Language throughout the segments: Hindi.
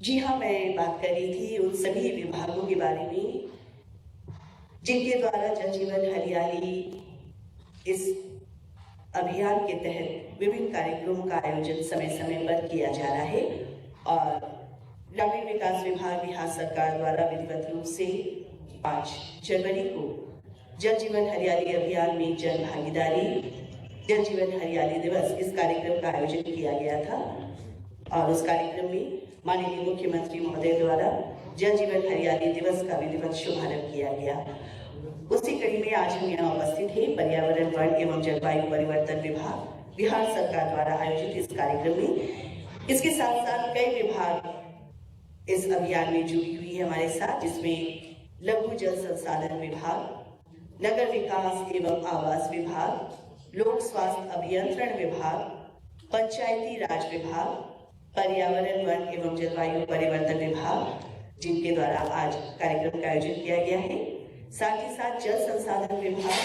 जी हाँ, मैं बात कर रही थी उन सभी विभागों के बारे में जिनके द्वारा जल जीवन हरियाली इस अभियान के तहत विभिन्न कार्यक्रमों का आयोजन समय समय पर किया जा रहा है। और ग्रामीण विकास विभाग बिहार सरकार द्वारा विधिवत रूप से 5 जनवरी को जल जीवन हरियाली अभियान में जन भागीदारी जल जीवन हरियाली दिवस इस कार्यक्रम का आयोजन किया गया था। और उस कार्यक्रम में माननीय मुख्यमंत्री महोदय द्वारा जल जीवन हरियाली दिवस का विधिवत शुभारंभ किया गया। उसी कड़ी में आज हम यहाँ उपस्थित हैं पर्यावरण, वन एवं जलवायु परिवर्तन विभाग बिहार सरकार द्वारा आयोजित इस कार्यक्रम में। इसके साथ साथ कई विभाग इस अभियान में जुड़ी हुई है हमारे साथ, जिसमें लघु जल संसाधन विभाग, नगर विकास एवं आवास विभाग, लोक स्वास्थ्य अभियंत्रण विभाग, पंचायती राज विभाग, पर्यावरण, वन एवं जलवायु परिवर्तन विभाग, जिनके द्वारा आज कार्यक्रम का आयोजन किया गया है। साथ ही साथ जल संसाधन विभाग,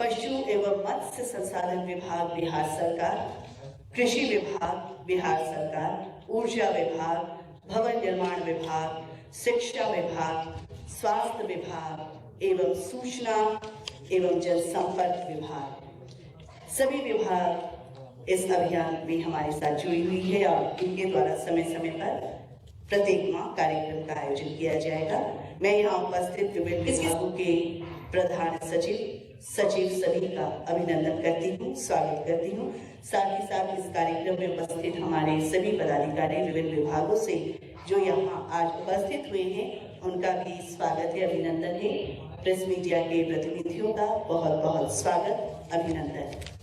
पशु एवं मत्स्य संसाधन विभाग बिहार सरकार, कृषि विभाग बिहार सरकार, ऊर्जा विभाग, भवन निर्माण विभाग, शिक्षा विभाग, स्वास्थ्य विभाग एवं सूचना एवं जनसंपर्क विभाग, सभी विभाग इस अभियान में हमारे साथ जुड़ी हुई है और इनके द्वारा समय समय पर प्रत्येक माह कार्यक्रम का आयोजन किया जाएगा। मैं यहाँ उपस्थित विभिन्न विभागों के प्रधान सचिव सभी का अभिनंदन करती हूँ, स्वागत करती हूँ। साथ ही साथ इस कार्यक्रम में उपस्थित हमारे सभी पदाधिकारी विभिन्न विभागों से जो यहाँ आज उपस्थित हुए हैं, उनका भी स्वागत है, अभिनंदन है। प्रेस मीडिया के प्रतिनिधियों का बहुत बहुत स्वागत, अभिनंदन।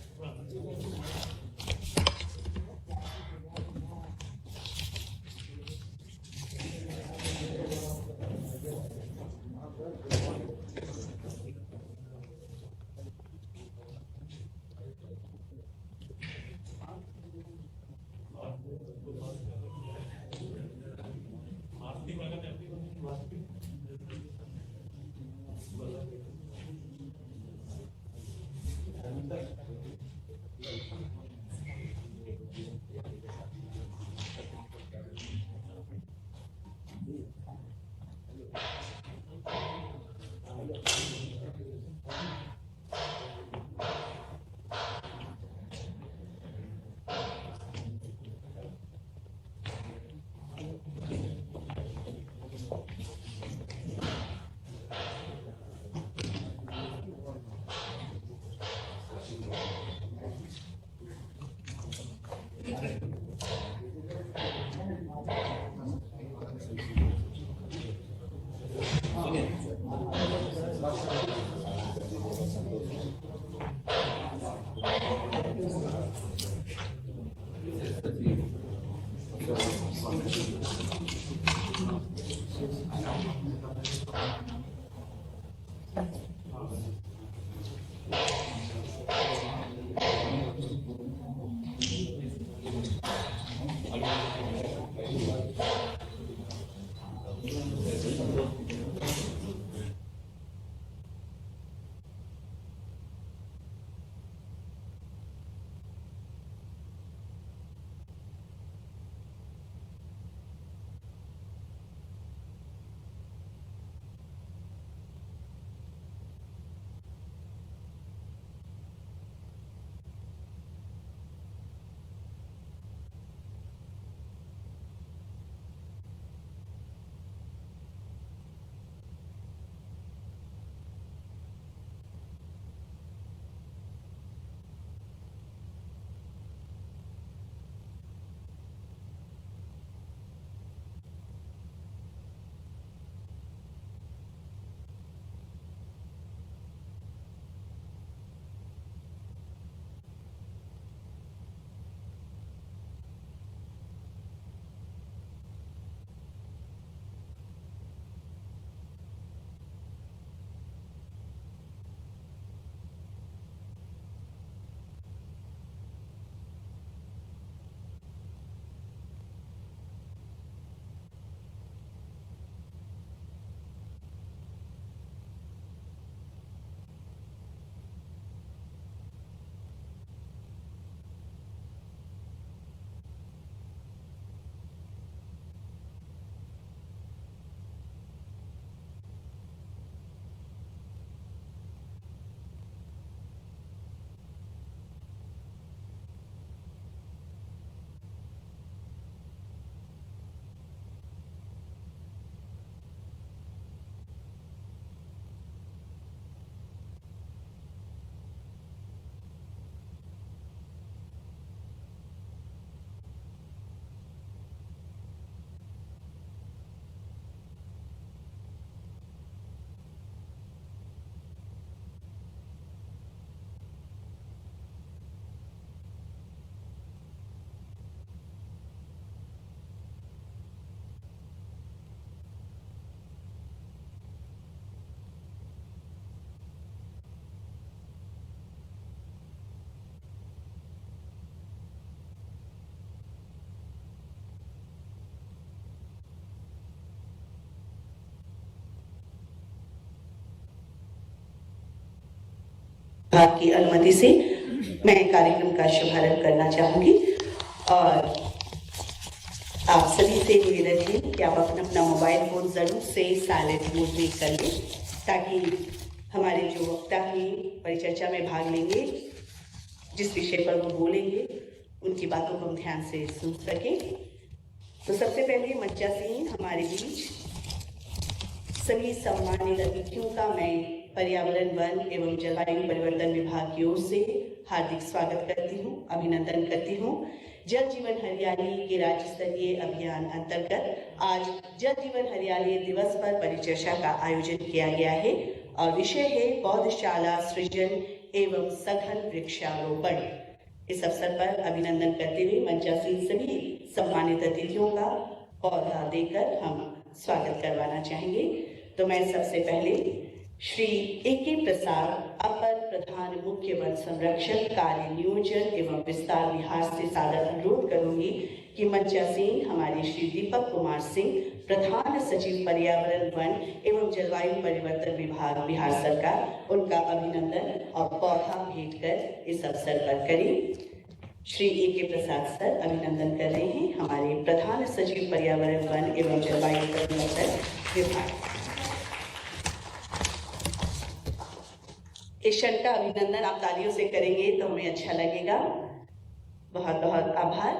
विभाग की अनुमति से मैं कार्यक्रम का शुभारंभ करना चाहूंगी और आप सभी से निवेदन है कि आप अपना मोबाइल फोन जरूर से साइलेंट मोड में कर लें ताकि हमारे जो वक्ता ही परिचर्चा में भाग लेंगे, जिस विषय पर वो बोलेंगे, उनकी बातों को हम ध्यान से सुन सकें। तो सबसे पहले मंचासीन हमारे बीच सभी सम्मानित अतिथियों का मैं पर्यावरण, वन एवं जलवायु परिवर्तन विभाग की ओर से हार्दिक स्वागत करती हूँ, अभिनंदन करती हूँ। जल जीवन हरियाली के राज्य स्तरीय अभियान अंतर्गत आज जल जीवन हरियाली दिवस पर परिचर्चा का आयोजन किया गया है और विषय है पौधशाला सृजन एवं सघन वृक्षारोपण। इस अवसर पर अभिनंदन करते हुए मंचासीन सभी सम्मानित अतिथियों का पौधा देकर हम स्वागत करवाना चाहेंगे। तो मैं सबसे पहले श्री ए.के. प्रसाद, अपर प्रधान मुख्य वन संरक्षक, कार्य नियोजन एवं विस्तार बिहार से सादर अनुरोध करूंगी कि मंचासीन हमारे श्री दीपक कुमार सिंह, प्रधान सचिव पर्यावरण, वन एवं जलवायु परिवर्तन विभाग बिहार सरकार, उनका अभिनंदन और पौधा भेंट कर इस अवसर पर करें। श्री ए.के. प्रसाद सर अभिनंदन कर रहे हैं हमारे प्रधान सचिव पर्यावरण, वन एवं जलवायु परिवर्तन विभाग। इस क्षण का अभिनंदन आप तालियों से करेंगे तो हमें अच्छा लगेगा। बहुत बहुत आभार।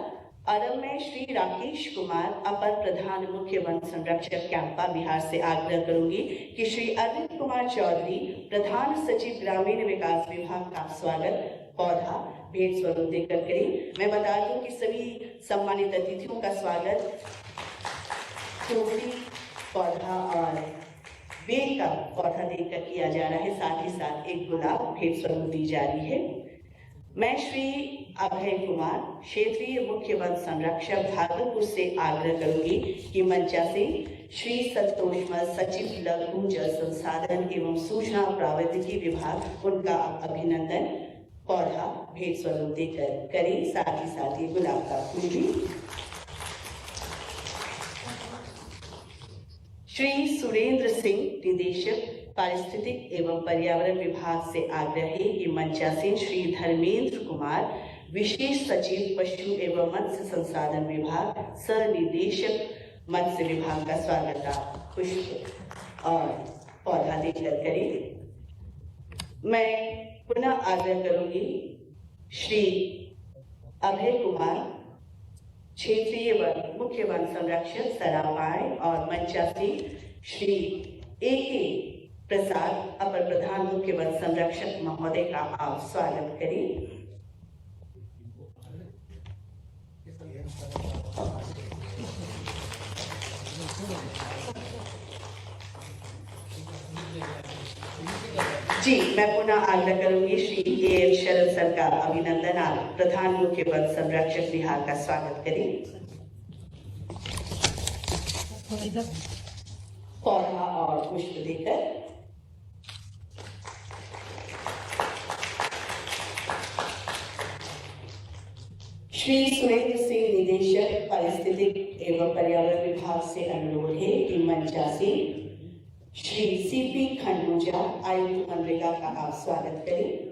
और अब मैं श्री राकेश कुमार, अपर प्रधान मुख्य वन संरक्षक, कैंपा बिहार से आग्रह करूंगी कि श्री अरविंद कुमार चौधरी, प्रधान सचिव ग्रामीण विकास विभाग का स्वागत पौधा भेंट स्वरूप देकर करें। मैं बता दूं कि सभी सम्मानित अतिथियों का स्वागत तुलसी पौधा और बेल का पौधा देकर किया जा रहा है, साथ ही साथ एक गुलाब भेंट स्वरूप दी जा रही है। मैं श्री अभय कुमार, क्षेत्रीय मुख्य वन संरक्षक, भागलपुर से आग्रह करूंगी कि मंचा से श्री संतोषमल, सचिव लघु जल संसाधन एवं सूचना प्रावैधिकी विभाग, उनका अभिनंदन पौधा भेंट स्वरूप देकर करें, साथ ही साथ ये गुलाब का फूल भी। श्री सुरेंद्र सिंह, निदेशक पारिस्थितिक एवं पर्यावरण विभाग से आग्रह है कि मंचासीन श्री धर्मेंद्र कुमार, विशेष सचिव पशु एवं मत्स्य संसाधन विभाग, सह निदेशक मत्स्य विभाग का स्वागत आप पुष्प और पौधा देकर करें। मैं पुनः आग्रह करूंगी श्री अभय कुमार, क्षेत्रीय वन मुख्य वन संरक्षक, सरापाए, और मंचासी श्री ए.के. प्रसाद, अपर प्रधान मुख्य वन संरक्षक महोदय का आप स्वागत करें। जी, मैं पुनः आग्रह करूंगी श्री ए.एन. शरण सर का अभिनंदन, आप प्रधान मुख्य वन संरक्षक बिहार का स्वागत करें। पौधा और पुष्प देकर श्री सुरेंद्र सिंह, निदेशक पारिस्थितिक एवं पर्यावरण विभाग से अनुरोध है कि मंचा से श्री सी.पी. खंडूजा, आयुक्त मनरेगा का आप स्वागत करें।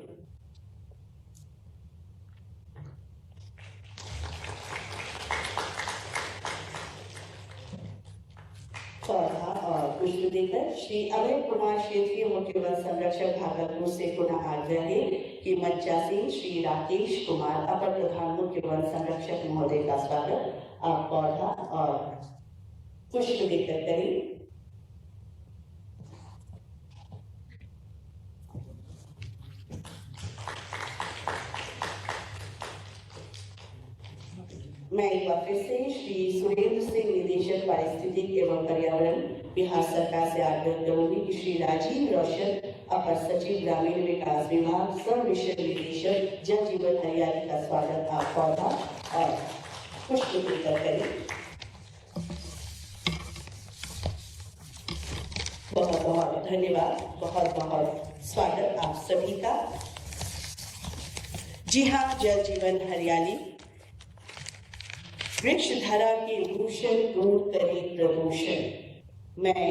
पौधा और पुष्प देकर श्री अभय कुमार, क्षेत्रीय मुख्य वन संरक्षक, भागलपुर से पुनः आग्रह है कि मंचासीन श्री राकेश कुमार, अपर प्रधान मुख्य वन संरक्षक महोदय का स्वागत आप पौधा और पुष्प देकर करें। मैं एक बार फिर से श्री सुरेंद्र सिंह, निदेशक पारिस्थितिक एवं पर्यावरण, बिहार सरकार से आग्रह करूंगी कि श्री राजीव रोशन, अपर सचिव ग्रामीण विकास विभाग, सह मिशन निदेशक, जल जीवन हरियाली का स्वागत आप पौधा और पुष्प देकर करें। बहुत बहुत धन्यवाद, बहुत बहुत स्वागत आप सभी का। जी हाँ, जल जीवन हरियाली वृक्ष धरा के भूषण दूर करे प्रदूषण। मैं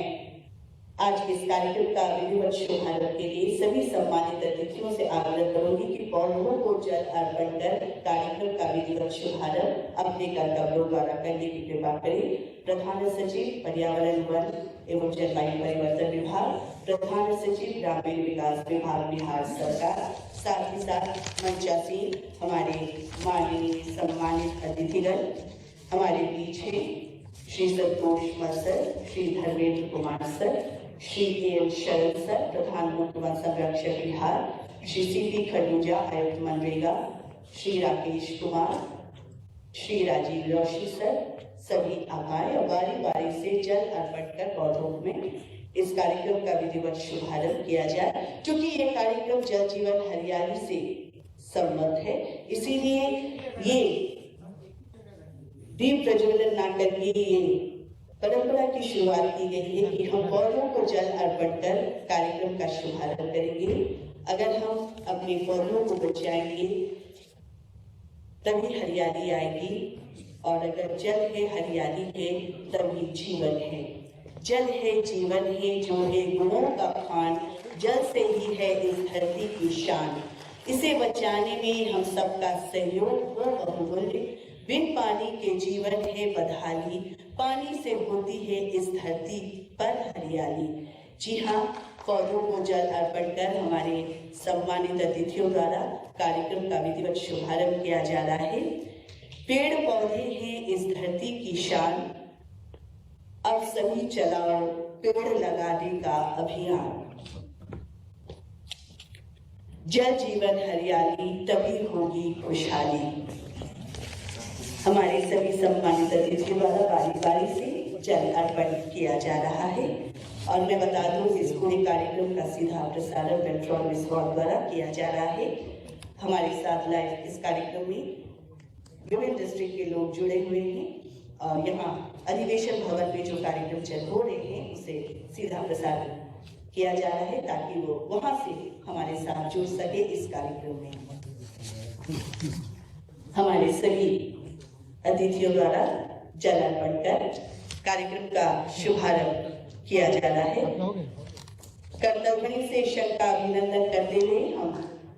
आज इस कार्यक्रम का विधिवत शुभारंभ के लिए सभी सम्मानित अतिथियों से आग्रह करूंगी कि पौधों को जल अर्पण कर कार्यक्रम का विधिवत शुभारंभ अपने कर्तव्यों द्वारा करने की कृपा करें। प्रधान सचिव पर्यावरण वन एवं जलवायु परिवर्तन विभाग, प्रधान सचिव ग्रामीण विकास विभाग बिहार सरकार, साथ ही साथ मंचासीन हमारे माननीय सम्मानित अतिथिगण हमारे बीच हैं Shri Santosh sir, Shri Dharmendra Kumar sir, Shri M Sharan sir, प्रधान मुख्य वन संरक्षक बिहार, श्री सीपी खडूजा आयुक्त मनरेगा, श्री राकेश कुमार, श्री राजीव रोशी सर, सभी आए और बारी बारी से जल अर्पण कर पौधों में इस कार्यक्रम का विधिवत शुभारंभ किया जाए। क्योंकि ये कार्यक्रम जल जीवन हरियाली से संबद्ध है, इसीलिए ये दीप प्रज्वलन नाटक की ये परंपरा की शुरुआत की गई है कि हम पौधों को जल अर्पण कर कार्यक्रम का शुभारंभ करेंगे। अगर हम अपने पौधों को बचाएंगे तभी हरियाली आएगी, और अगर जल है, हरियाली है, तभी जीवन है। जल है, जीवन है, जो है गुणों का खान, जल से ही है इस धरती की शान। इसे बचाने में हम सबका सहयोग हो बहुमूल्य। बिन पानी के जीवन है बदहाली, पानी से होती है इस धरती पर हरियाली। जी हाँ, पौधों को जल अर्पण कर हमारे सम्मानित अतिथियों द्वारा कार्यक्रम का विधिवत शुभारंभ किया जा रहा है। पेड़ पौधे हैं इस धरती की शान, अब सभी चलाओ पेड़ लगाने का अभियान। जल जीवन हरियाली तभी होगी खुशहाली। हमारे सभी सम्मानित अतिथियों द्वारा बारी बारी से जल अर्पण किया जा रहा है। और मैं बता दूं, इस पूरे कार्यक्रम का सीधा प्रसारण पेट्रोल रिसोर्ट द्वारा किया जा रहा है। हमारे साथ लाइव इस कार्यक्रम में विभिन्न डिस्ट्रिक्ट के लोग जुड़े हुए हैं और यहाँ अधिवेशन भवन में जो कार्यक्रम चल हो रहे हैं उसे सीधा प्रसारण किया जा रहा है, ताकि वो वहां से हमारे साथ जुड़ सके इस कार्यक्रम में। हमारे सभी अतिथियों द्वारा जल अर्पण कर कार्यक्रम का शुभारंभ किया जा रहा है। कर्तव्य से शंका अभिनंदन करते हुए हम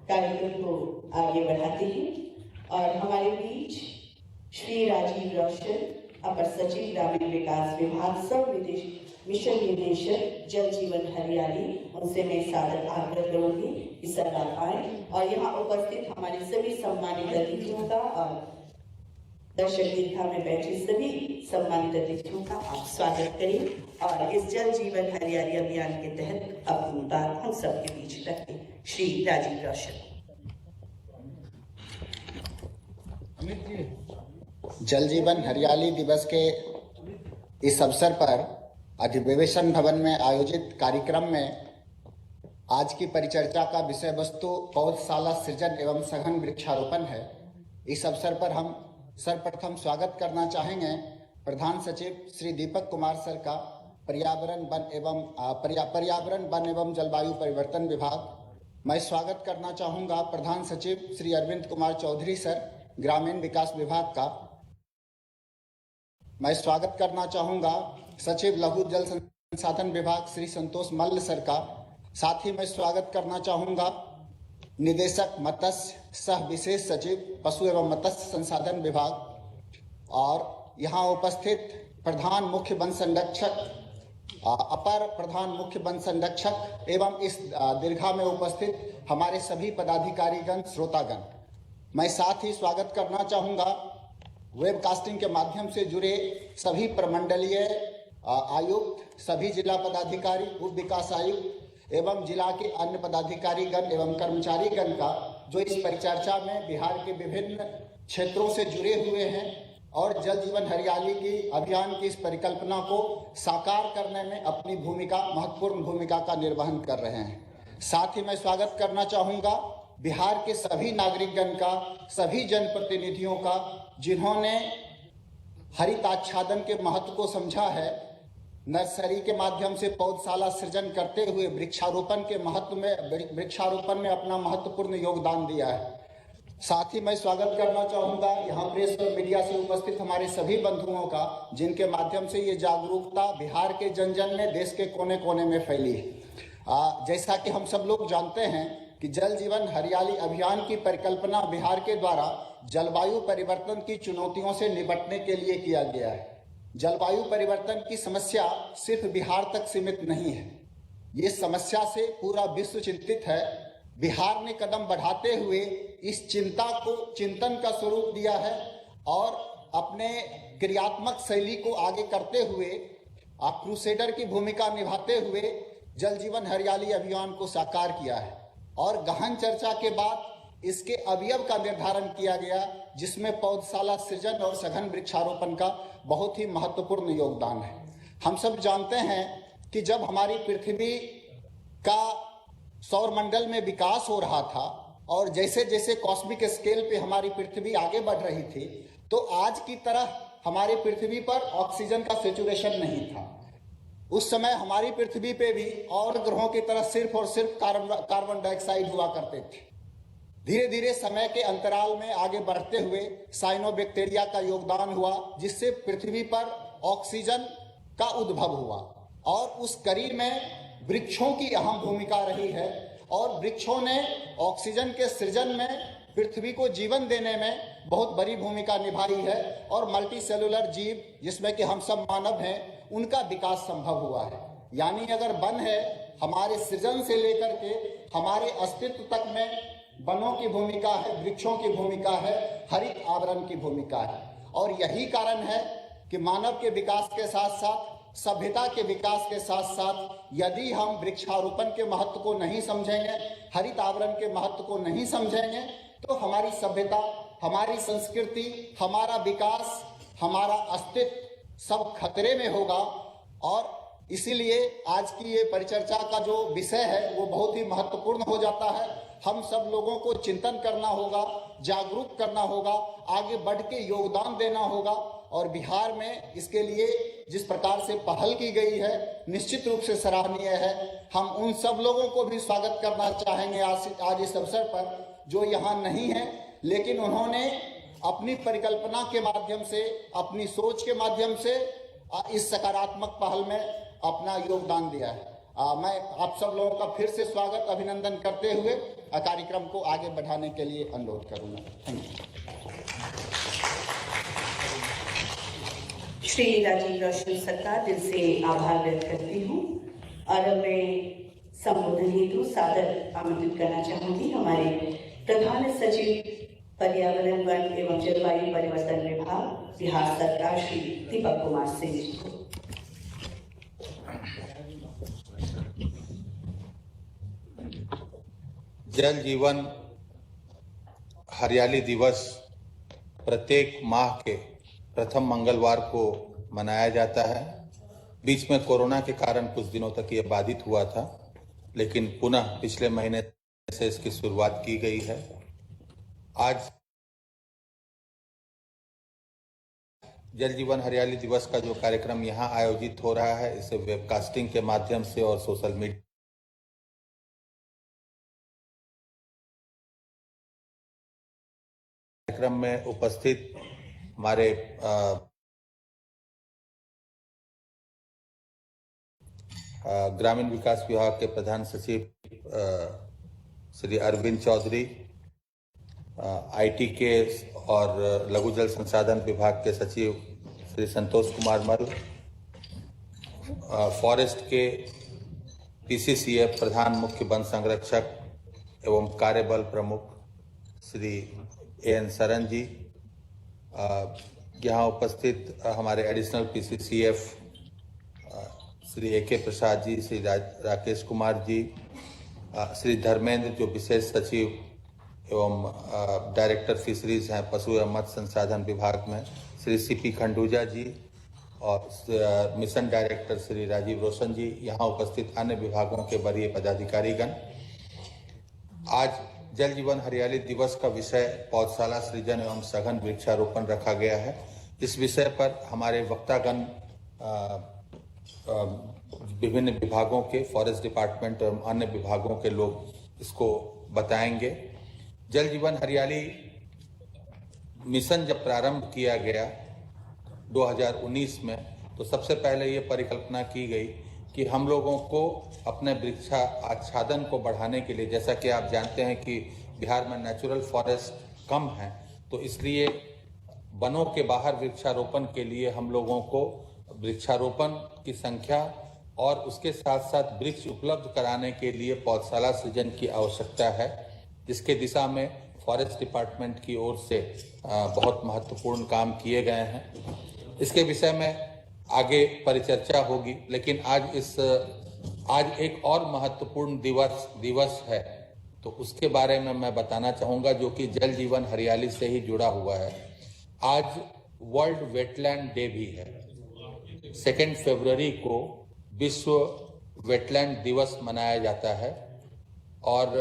कार्यक्रम को आगे बढ़ाते हैं और हमारे बीच श्री राजीव रोशन, अपर सचिव ग्रामीण विकास विभाग, सब मिशन निदेशक जल जीवन हरियाली, उनसे मैं सादर आग्रह करूंगी कि सर आप आए और यहाँ उपस्थित हमारे सभी सम्मानित अतिथियों का और दर्शक दीर्घा में बैठे सभी सम्मानित अतिथियों का आप स्वागत करें और इस जल जीवन हरियाली अभियान के तहत अपनी बात हम सबके बीच रखें। श्री राजीव रोशन। जल जीवन हरियाली दिवस के इस अवसर पर अधिवेशन भवन में आयोजित कार्यक्रम में आज की परिचर्चा का विषय वस्तु पौधशाला सृजन एवं सघन वृक्षारोपण है। इस अवसर पर हम सर्वप्रथम स्वागत करना चाहेंगे प्रधान सचिव श्री दीपक कुमार सर का, पर्यावरण वन एवं जलवायु परिवर्तन विभाग। मैं स्वागत करना चाहूँगा प्रधान सचिव श्री अरविंद कुमार चौधरी सर, ग्रामीण विकास विभाग का। मैं स्वागत करना चाहूँगा सचिव लघु जल संसाधन विभाग श्री संतोष मल्ल सर का। साथ ही मैं स्वागत करना चाहूँगा निदेशक मत्स्य सह विशेष सचिव पशु एवं मत्स्य संसाधन विभाग और यहाँ उपस्थित प्रधान मुख्य वन संरक्षक, अपर प्रधान मुख्य वन संरक्षक एवं इस दीर्घा में उपस्थित हमारे सभी पदाधिकारीगण, श्रोतागण। मैं साथ ही स्वागत करना चाहूँगा वेबकास्टिंग के माध्यम से जुड़े सभी प्रमंडलीय आयुक्त, सभी जिला पदाधिकारी, उप विकास आयुक्त एवं जिला के अन्य पदाधिकारीगण एवं कर्मचारीगण का, जो इस परिचर्चा में बिहार के विभिन्न क्षेत्रों से जुड़े हुए हैं और जल जीवन हरियाली की अभियान की इस परिकल्पना को साकार करने में अपनी महत्वपूर्ण भूमिका का निर्वहन कर रहे हैं। साथ ही मैं स्वागत करना चाहूँगा बिहार के सभी नागरिकगण का, सभी जनप्रतिनिधियों का, जिन्होंने हरिताच्छादन के महत्व को समझा है, नर्सरी के माध्यम से पौधशाला सृजन करते हुए वृक्षारोपण में अपना महत्वपूर्ण योगदान दिया है। साथ ही मैं स्वागत करना चाहूँगा यहाँ प्रेस और मीडिया से उपस्थित हमारे सभी बंधुओं का, जिनके माध्यम से ये जागरूकता बिहार के जन जन में, देश के कोने कोने में फैली है। जैसा कि हम सब लोग जानते हैं कि जल जीवन हरियाली अभियान की परिकल्पना बिहार के द्वारा जलवायु परिवर्तन की चुनौतियों से निपटने के लिए किया गया है। जलवायु परिवर्तन की समस्या सिर्फ बिहार तक सीमित नहीं है, ये समस्या से पूरा विश्व चिंतित है। बिहार ने कदम बढ़ाते हुए इस चिंता को चिंतन का स्वरूप दिया है और अपने क्रियात्मक शैली को आगे करते हुए क्रूसेडर की भूमिका निभाते हुए जल जीवन हरियाली अभियान को साकार किया है। और गहन चर्चा के बाद इसके अवयव का निर्धारण किया गया, जिसमें पौधशाला सृजन और सघन वृक्षारोपण का बहुत ही महत्वपूर्ण योगदान है। हम सब जानते हैं कि जब हमारी पृथ्वी का सौरमंडल में विकास हो रहा था और जैसे जैसे कॉस्मिक स्केल पे हमारी पृथ्वी आगे बढ़ रही थी, तो आज की तरह हमारी पृथ्वी पर ऑक्सीजन का सैचुरेशन नहीं था। उस समय हमारी पृथ्वी पे भी और ग्रहों की तरह सिर्फ और सिर्फ कार्बन डाइऑक्साइड हुआ करते थे। धीरे धीरे समय के अंतराल में आगे बढ़ते हुए साइनोबैक्टीरिया का योगदान हुआ, जिससे पृथ्वी पर ऑक्सीजन का उद्भव हुआ और उस कड़ी में वृक्षों की अहम भूमिका रही है और वृक्षों ने ऑक्सीजन के सृजन में, पृथ्वी को जीवन देने में बहुत बड़ी भूमिका निभाई है। और मल्टी सेलुलर जीव, जिसमें कि हम सब मानव हैं, उनका विकास संभव हुआ है। यानी अगर वन है, हमारे सृजन से लेकर के हमारे अस्तित्व तक में वनों की भूमिका है, वृक्षों की भूमिका है, हरित आवरण की भूमिका है। और यही कारण है कि मानव के विकास के साथ साथ, सभ्यता के विकास के साथ साथ, यदि हम वृक्षारोपण के महत्व को नहीं समझेंगे, हरित आवरण के महत्व को नहीं समझेंगे, तो हमारी सभ्यता, हमारी संस्कृति, हमारा विकास, हमारा अस्तित्व सब खतरे में होगा। और इसीलिए आज की ये परिचर्चा का जो विषय है वो बहुत ही महत्वपूर्ण हो जाता है। हम सब लोगों को चिंतन करना होगा, जागरूक करना होगा, आगे बढ़ के योगदान देना होगा। और बिहार में इसके लिए जिस प्रकार से पहल की गई है, निश्चित रूप से सराहनीय है। हम उन सब लोगों को भी स्वागत करना चाहेंगे आज इस अवसर पर, जो यहाँ नहीं है, लेकिन उन्होंने अपनी परिकल्पना के माध्यम से, अपनी सोच के माध्यम से इस सकारात्मक पहल में अपना योगदान दिया है। मैं आप सब लोगों का फिर से स्वागत, अभिनंदन करते हुए कार्यक्रम को आगे बढ़ाने के लिए अनुरोध करूंगा। Thank you. श्री राजीव रोशन सरकार, दिल से आभार व्यक्त करती हूँ। और अब मैं संबोधन हेतु सादर आमंत्रित करना चाहूंगी हमारे प्रधान सचिव पर्यावरण, वन एवं जलवायु परिवर्तन विभाग, बिहार सरकार, श्री दीपक कुमार सिंह जी को। जल जीवन हरियाली दिवस प्रत्येक माह के प्रथम मंगलवार को मनाया जाता है। बीच में कोरोना के कारण कुछ दिनों तक ये बाधित हुआ था, लेकिन पुनः पिछले महीने से इसकी शुरुआत की गई है। आज जल जीवन हरियाली दिवस का जो कार्यक्रम यहाँ आयोजित हो रहा है, इसे वेबकास्टिंग के माध्यम से और सोशल मीडिया कार्यक्रम में उपस्थित हमारे ग्रामीण विकास विभाग के प्रधान सचिव श्री अरविंद चौधरी, आईटी के और लघु जल संसाधन विभाग के सचिव श्री संतोष कुमार मल, फॉरेस्ट के पीसीसीएफ प्रधान मुख्य वन संरक्षक एवं कार्यबल प्रमुख श्री एन सरन जी, यहाँ उपस्थित हमारे एडिशनल पीसीसीएफ श्री एके प्रसाद जी, श्री राकेश कुमार जी, श्री धर्मेंद्र जो विशेष सचिव एवं डायरेक्टर फिशरीज हैं पशु एवं मत्स्य संसाधन विभाग में, श्री सीपी खंडूजा जी और मिशन डायरेक्टर श्री राजीव रोशन जी, यहाँ उपस्थित अन्य विभागों के वरीय पदाधिकारीगण। आज जल जीवन हरियाली दिवस का विषय पौधशाला सृजन एवं सघन वृक्षारोपण रखा गया है। इस विषय पर हमारे वक्तागण विभिन्न विभागों के, फॉरेस्ट डिपार्टमेंट और अन्य विभागों के लोग इसको बताएंगे। जल जीवन हरियाली मिशन जब प्रारंभ किया गया 2019 में, तो सबसे पहले ये परिकल्पना की गई कि हम लोगों को अपने वृक्षा आच्छादन को बढ़ाने के लिए, जैसा कि आप जानते हैं कि बिहार में नेचुरल फॉरेस्ट कम है, तो इसलिए वनों के बाहर वृक्षारोपण के लिए हम लोगों को वृक्षारोपण की संख्या और उसके साथ साथ वृक्ष उपलब्ध कराने के लिए पौधशाला सृजन की आवश्यकता है, जिसके दिशा में फॉरेस्ट डिपार्टमेंट की ओर से बहुत महत्वपूर्ण काम किए गए हैं। इसके विषय में आगे परिचर्चा होगी, लेकिन आज एक और महत्वपूर्ण दिवस है, तो उसके बारे में मैं बताना चाहूँगा, जो कि जल जीवन हरियाली से ही जुड़ा हुआ है। आज वर्ल्ड वेटलैंड डे भी है। 2 फरवरी को विश्व वेटलैंड दिवस मनाया जाता है और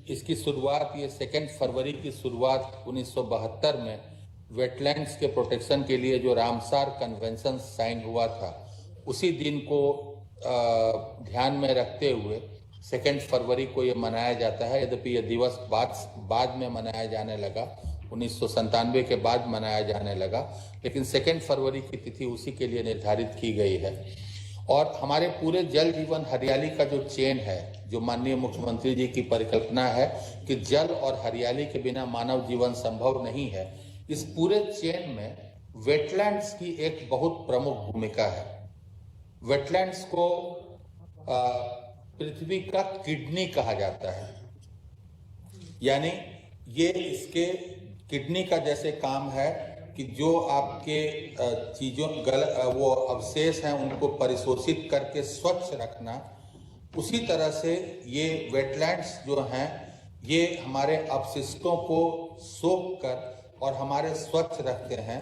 इसकी शुरुआत, ये 2 फरवरी की शुरुआत 1972 में वेटलैंड्स के प्रोटेक्शन के लिए जो रामसार कन्वेंशन साइन हुआ था, उसी दिन को ध्यान में रखते हुए 2 फरवरी को ये मनाया जाता है। यद्यपि यह दिवस बाद में मनाया जाने लगा, 1997 के बाद मनाया जाने लगा, लेकिन 2 फरवरी की तिथि उसी के लिए निर्धारित की गई है। और हमारे पूरे जल जीवन हरियाली का जो चेन है, जो माननीय मुख्यमंत्री जी की परिकल्पना है कि जल और हरियाली के बिना मानव जीवन संभव नहीं है, इस पूरे चेन में वेटलैंड्स की एक बहुत प्रमुख भूमिका है। वेटलैंड्स को पृथ्वी का किडनी कहा जाता है, यानी ये इसके किडनी का जैसे काम है कि जो आपके चीजों वो अवशेष हैं उनको परिशोषित करके स्वच्छ रखना, उसी तरह से ये वेटलैंड्स जो हैं ये हमारे अपशिष्टों को सोख कर और हमारे स्वच्छ रखते हैं।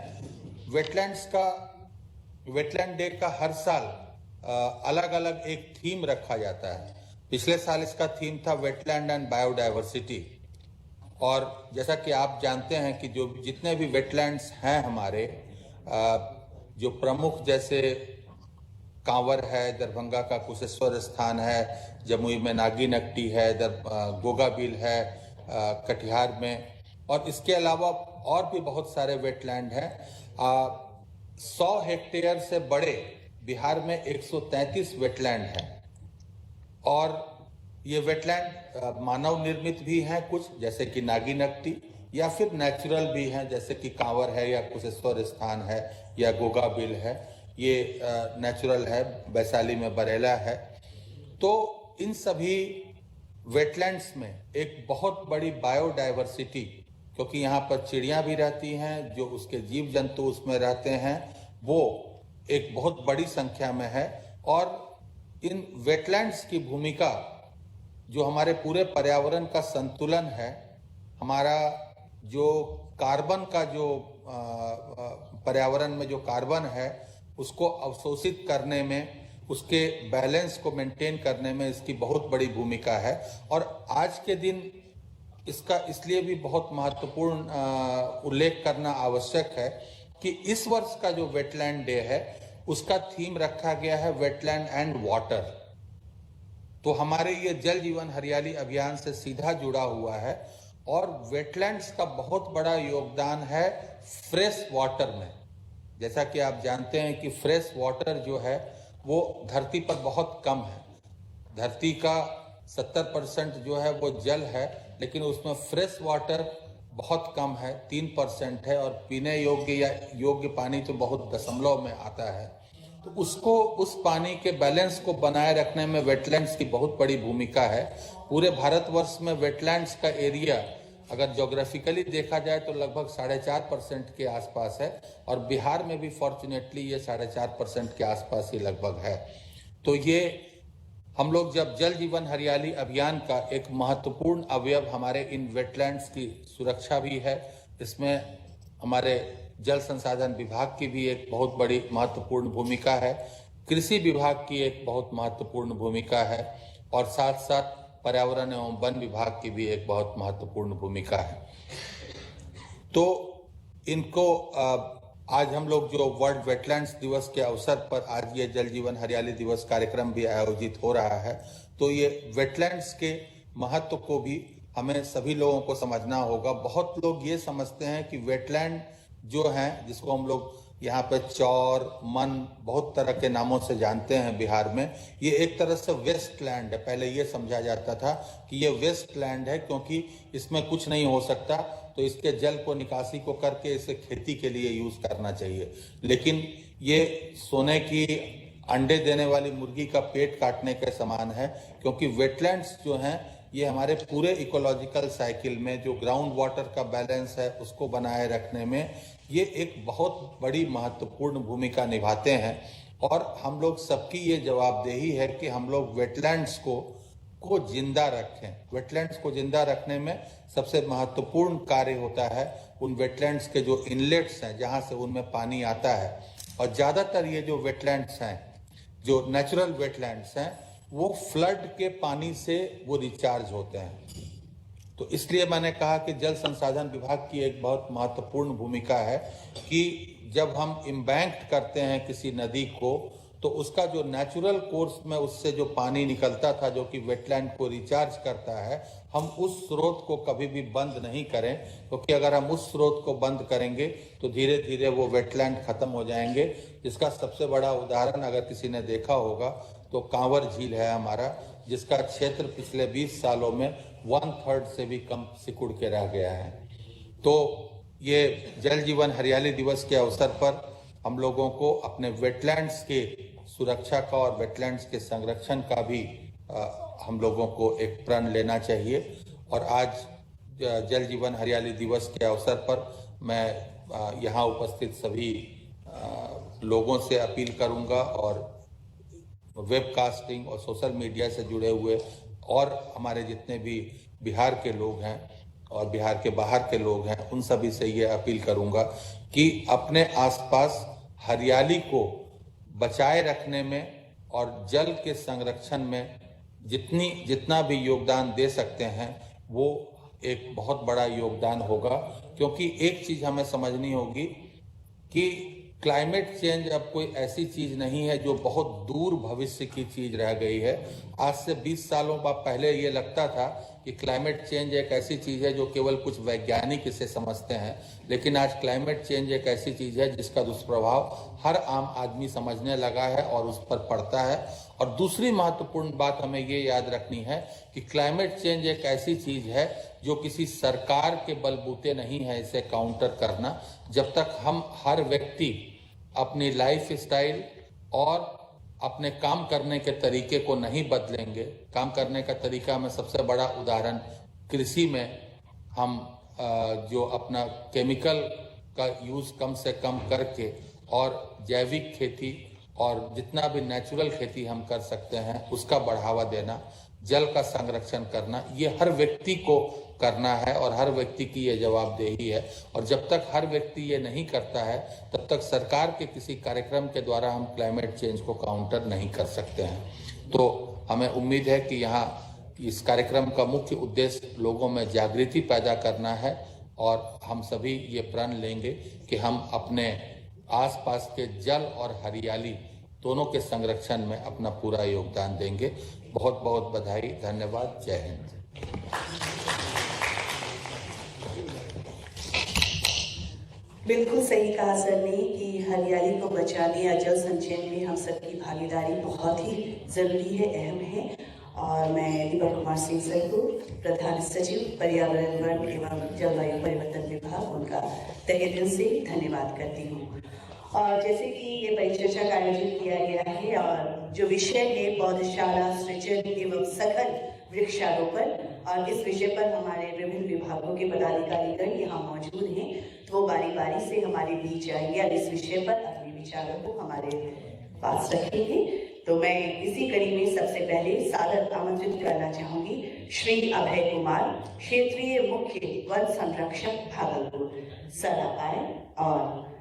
वेटलैंड डे का हर साल अलग अलग एक थीम रखा जाता है। पिछले साल इसका थीम था वेटलैंड एंड बायोडाइवर्सिटी, और जैसा कि आप जानते हैं कि जो जितने भी वेटलैंड्स हैं हमारे, जो प्रमुख जैसे कांवर है, दरभंगा का कुशेश्वर स्थान है, जमुई में नागीनट्टी है, गोगाबिल है कटिहार में, और इसके अलावा और भी बहुत सारे वेटलैंड हैं। 100 हेक्टेयर से बड़े बिहार में 133 वेटलैंड हैं, और ये वेटलैंड मानव निर्मित भी हैं कुछ, जैसे कि नागीनट्टी, या फिर नेचुरल भी हैं, जैसे कि कांवर है या कुशेश्वर स्थान है या गोगाबिल है, ये नेचुरल है, वैशाली में बरेला है। तो इन सभी वेटलैंड्स में एक बहुत बड़ी बायोडाइवर्सिटी, क्योंकि यहाँ पर चिड़ियाँ भी रहती हैं, जो उसके जीव जंतु उसमें रहते हैं, वो एक बहुत बड़ी संख्या में है। और इन वेटलैंड्स की भूमिका जो हमारे पूरे पर्यावरण का संतुलन है, हमारा जो कार्बन का जो पर्यावरण में जो कार्बन है उसको अवशोषित करने में, उसके बैलेंस को मेंटेन करने में इसकी बहुत बड़ी भूमिका है। और आज के दिन इसका इसलिए भी बहुत महत्वपूर्ण उल्लेख करना आवश्यक है कि इस वर्ष का जो वेटलैंड डे है उसका थीम रखा गया है वेटलैंड एंड वाटर। तो हमारे ये जल जीवन हरियाली अभियान से सीधा जुड़ा हुआ है, और वेटलैंड्स का बहुत बड़ा योगदान है फ्रेश वाटर में। जैसा कि आप जानते हैं कि फ्रेश वाटर जो है वो धरती पर बहुत कम है। धरती का 70% जो है वो जल है, लेकिन उसमें फ्रेश वाटर बहुत कम है, 3% है, और पीने योग्य या योग्य पानी तो बहुत दशमलव में आता है। तो उसको, उस पानी के बैलेंस को बनाए रखने में वेटलैंड्स की बहुत बड़ी भूमिका है। पूरे भारतवर्ष में वेटलैंड्स का एरिया अगर ज्योग्राफिकली देखा जाए तो लगभग 4.5% के आसपास है, और बिहार में भी फॉर्चुनेटली ये 4.5% के आसपास ही लगभग है। तो ये हम लोग जब जल जीवन हरियाली अभियान का एक महत्वपूर्ण अवयव हमारे इन वेटलैंड्स की सुरक्षा भी है, इसमें हमारे जल संसाधन विभाग की भी एक बहुत बड़ी महत्वपूर्ण भूमिका है, कृषि विभाग की एक बहुत महत्वपूर्ण भूमिका है, और साथ साथ पर्यावरण एवं वन विभाग की भी एक बहुत महत्वपूर्ण भूमिका है। तो इनको आज हम लोग जो वर्ल्ड वेटलैंड्स दिवस के अवसर पर आज ये जल जीवन हरियाली दिवस कार्यक्रम भी आयोजित हो रहा है, तो ये वेटलैंड्स के महत्व को भी हमें सभी लोगों को समझना होगा। बहुत लोग ये समझते हैं कि वेटलैंड जो हैं, जिसको हम लोग यहाँ पे चौर, मन, बहुत तरह के नामों से जानते हैं बिहार में, ये एक तरह से वेस्ट लैंड है। पहले ये समझा जाता था कि ये वेस्ट लैंड है क्योंकि इसमें कुछ नहीं हो सकता, तो इसके जल को निकासी को करके इसे खेती के लिए यूज करना चाहिए। लेकिन ये सोने की अंडे देने वाली मुर्गी का पेट काटने के समान है, क्योंकि वेटलैंड्स जो हैं ये हमारे पूरे इकोलॉजिकल साइकिल में जो ग्राउंड वाटर का बैलेंस है उसको बनाए रखने में ये एक बहुत बड़ी महत्वपूर्ण भूमिका निभाते हैं। और हम लोग सबकी ये जवाबदेही है कि हम लोग वेटलैंड्स को जिंदा रखें। वेटलैंड्स को जिंदा रखने में सबसे महत्वपूर्ण कार्य होता है उन वेटलैंड्स के जो इनलेट्स हैं, जहां से उनमें पानी आता है। और ज़्यादातर ये जो वेटलैंड्स हैं, जो नेचुरल वेटलैंड्स हैं, वो फ्लड के पानी से वो रिचार्ज होते हैं। तो इसलिए मैंने कहा कि जल संसाधन विभाग की एक बहुत महत्वपूर्ण भूमिका है कि जब हम इम्बैंक्ड करते हैं किसी नदी को, तो उसका जो नेचुरल कोर्स में उससे जो पानी निकलता था, जो कि वेटलैंड को रिचार्ज करता है, हम उस स्रोत को कभी भी बंद नहीं करें, क्योंकि अगर हम उस स्रोत को बंद करेंगे तो धीरे धीरे वो वेटलैंड खत्म हो जाएंगे। जिसका सबसे बड़ा उदाहरण अगर किसी ने देखा होगा तो कांवर झील है हमारा, जिसका क्षेत्र पिछले 20 सालों में 1/3 से भी कम सिकुड़ के रह गया है। तो ये जल जीवन हरियाली दिवस के अवसर पर हम लोगों को अपने वेटलैंड्स के सुरक्षा का और वेटलैंड्स के संरक्षण का भी हम लोगों को एक प्रण लेना चाहिए। और आज जल जीवन हरियाली दिवस के अवसर पर मैं यहाँ उपस्थित सभी लोगों से अपील करूँगा और वेबकास्टिंग और सोशल मीडिया से जुड़े हुए और हमारे जितने भी बिहार के लोग हैं और बिहार के बाहर के लोग हैं, उन सभी से ये अपील करूंगा कि अपने आसपास हरियाली को बचाए रखने में और जल के संरक्षण में जितना भी योगदान दे सकते हैं वो एक बहुत बड़ा योगदान होगा। क्योंकि एक चीज़ हमें समझनी होगी कि क्लाइमेट चेंज अब कोई ऐसी चीज नहीं है जो बहुत दूर भविष्य की चीज रह गई है। आज से 20 सालों पहले ये लगता था कि क्लाइमेट चेंज एक ऐसी चीज है जो केवल कुछ वैज्ञानिक इसे समझते हैं, लेकिन आज क्लाइमेट चेंज एक ऐसी चीज है जिसका दुष्प्रभाव हर आम आदमी समझने लगा है और उस पर पड़ता है। और दूसरी महत्वपूर्ण बात हमें ये याद रखनी है कि क्लाइमेट चेंज एक ऐसी चीज है जो किसी सरकार के बलबूते नहीं है इसे काउंटर करना। जब तक हम हर व्यक्ति अपनी लाइफ स्टाइल और अपने काम करने के तरीके को नहीं बदलेंगे, काम करने का तरीका में सबसे बड़ा उदाहरण कृषि में हम जो अपना केमिकल का यूज़ कम से कम करके और जैविक खेती और जितना भी नेचुरल खेती हम कर सकते हैं उसका बढ़ावा देना, जल का संरक्षण करना, ये हर व्यक्ति को करना है और हर व्यक्ति की ये जवाबदेही है। और जब तक हर व्यक्ति ये नहीं करता है तब तक सरकार के किसी कार्यक्रम के द्वारा हम क्लाइमेट चेंज को काउंटर नहीं कर सकते हैं। तो हमें उम्मीद है कि यहाँ इस कार्यक्रम का मुख्य उद्देश्य लोगों में जागृति पैदा करना है और हम सभी ये प्रण लेंगे कि हम अपने आसपास के जल और हरियाली दोनों के संरक्षण में अपना पूरा योगदान देंगे। बहुत बहुत बधाई, धन्यवाद, जय हिंद। बिल्कुल सही कहा सर ने कि हरियाली को बचाने या जल संचयन में हम सबकी भागीदारी बहुत ही जरूरी है, अहम है। और मैं दीपक कुमार सिंह सर को, प्रधान सचिव पर्यावरण, वन एवं जलवायु परिवर्तन विभाग, उनका तहे दिल से धन्यवाद करती हूँ। और जैसे कि ये परिचर्चा का आयोजन किया गया है और जो विषय है पौधशाला सृजन एवं सघन वृक्षारोपण, और इस विषय पर हमारे विभिन्न विभागों के पदाधिकारीगण यहाँ मौजूद हैं, तो वो बारी बारी से हमारे बीच आएंगे और इस विषय पर अपने विचारों को हमारे पास रखेंगे। तो मैं इसी कड़ी में सबसे पहले सादर आमंत्रित करना चाहूंगी श्री अभय कुमार, क्षेत्रीय मुख्य वन संरक्षक भागलपुर, सर आप आए और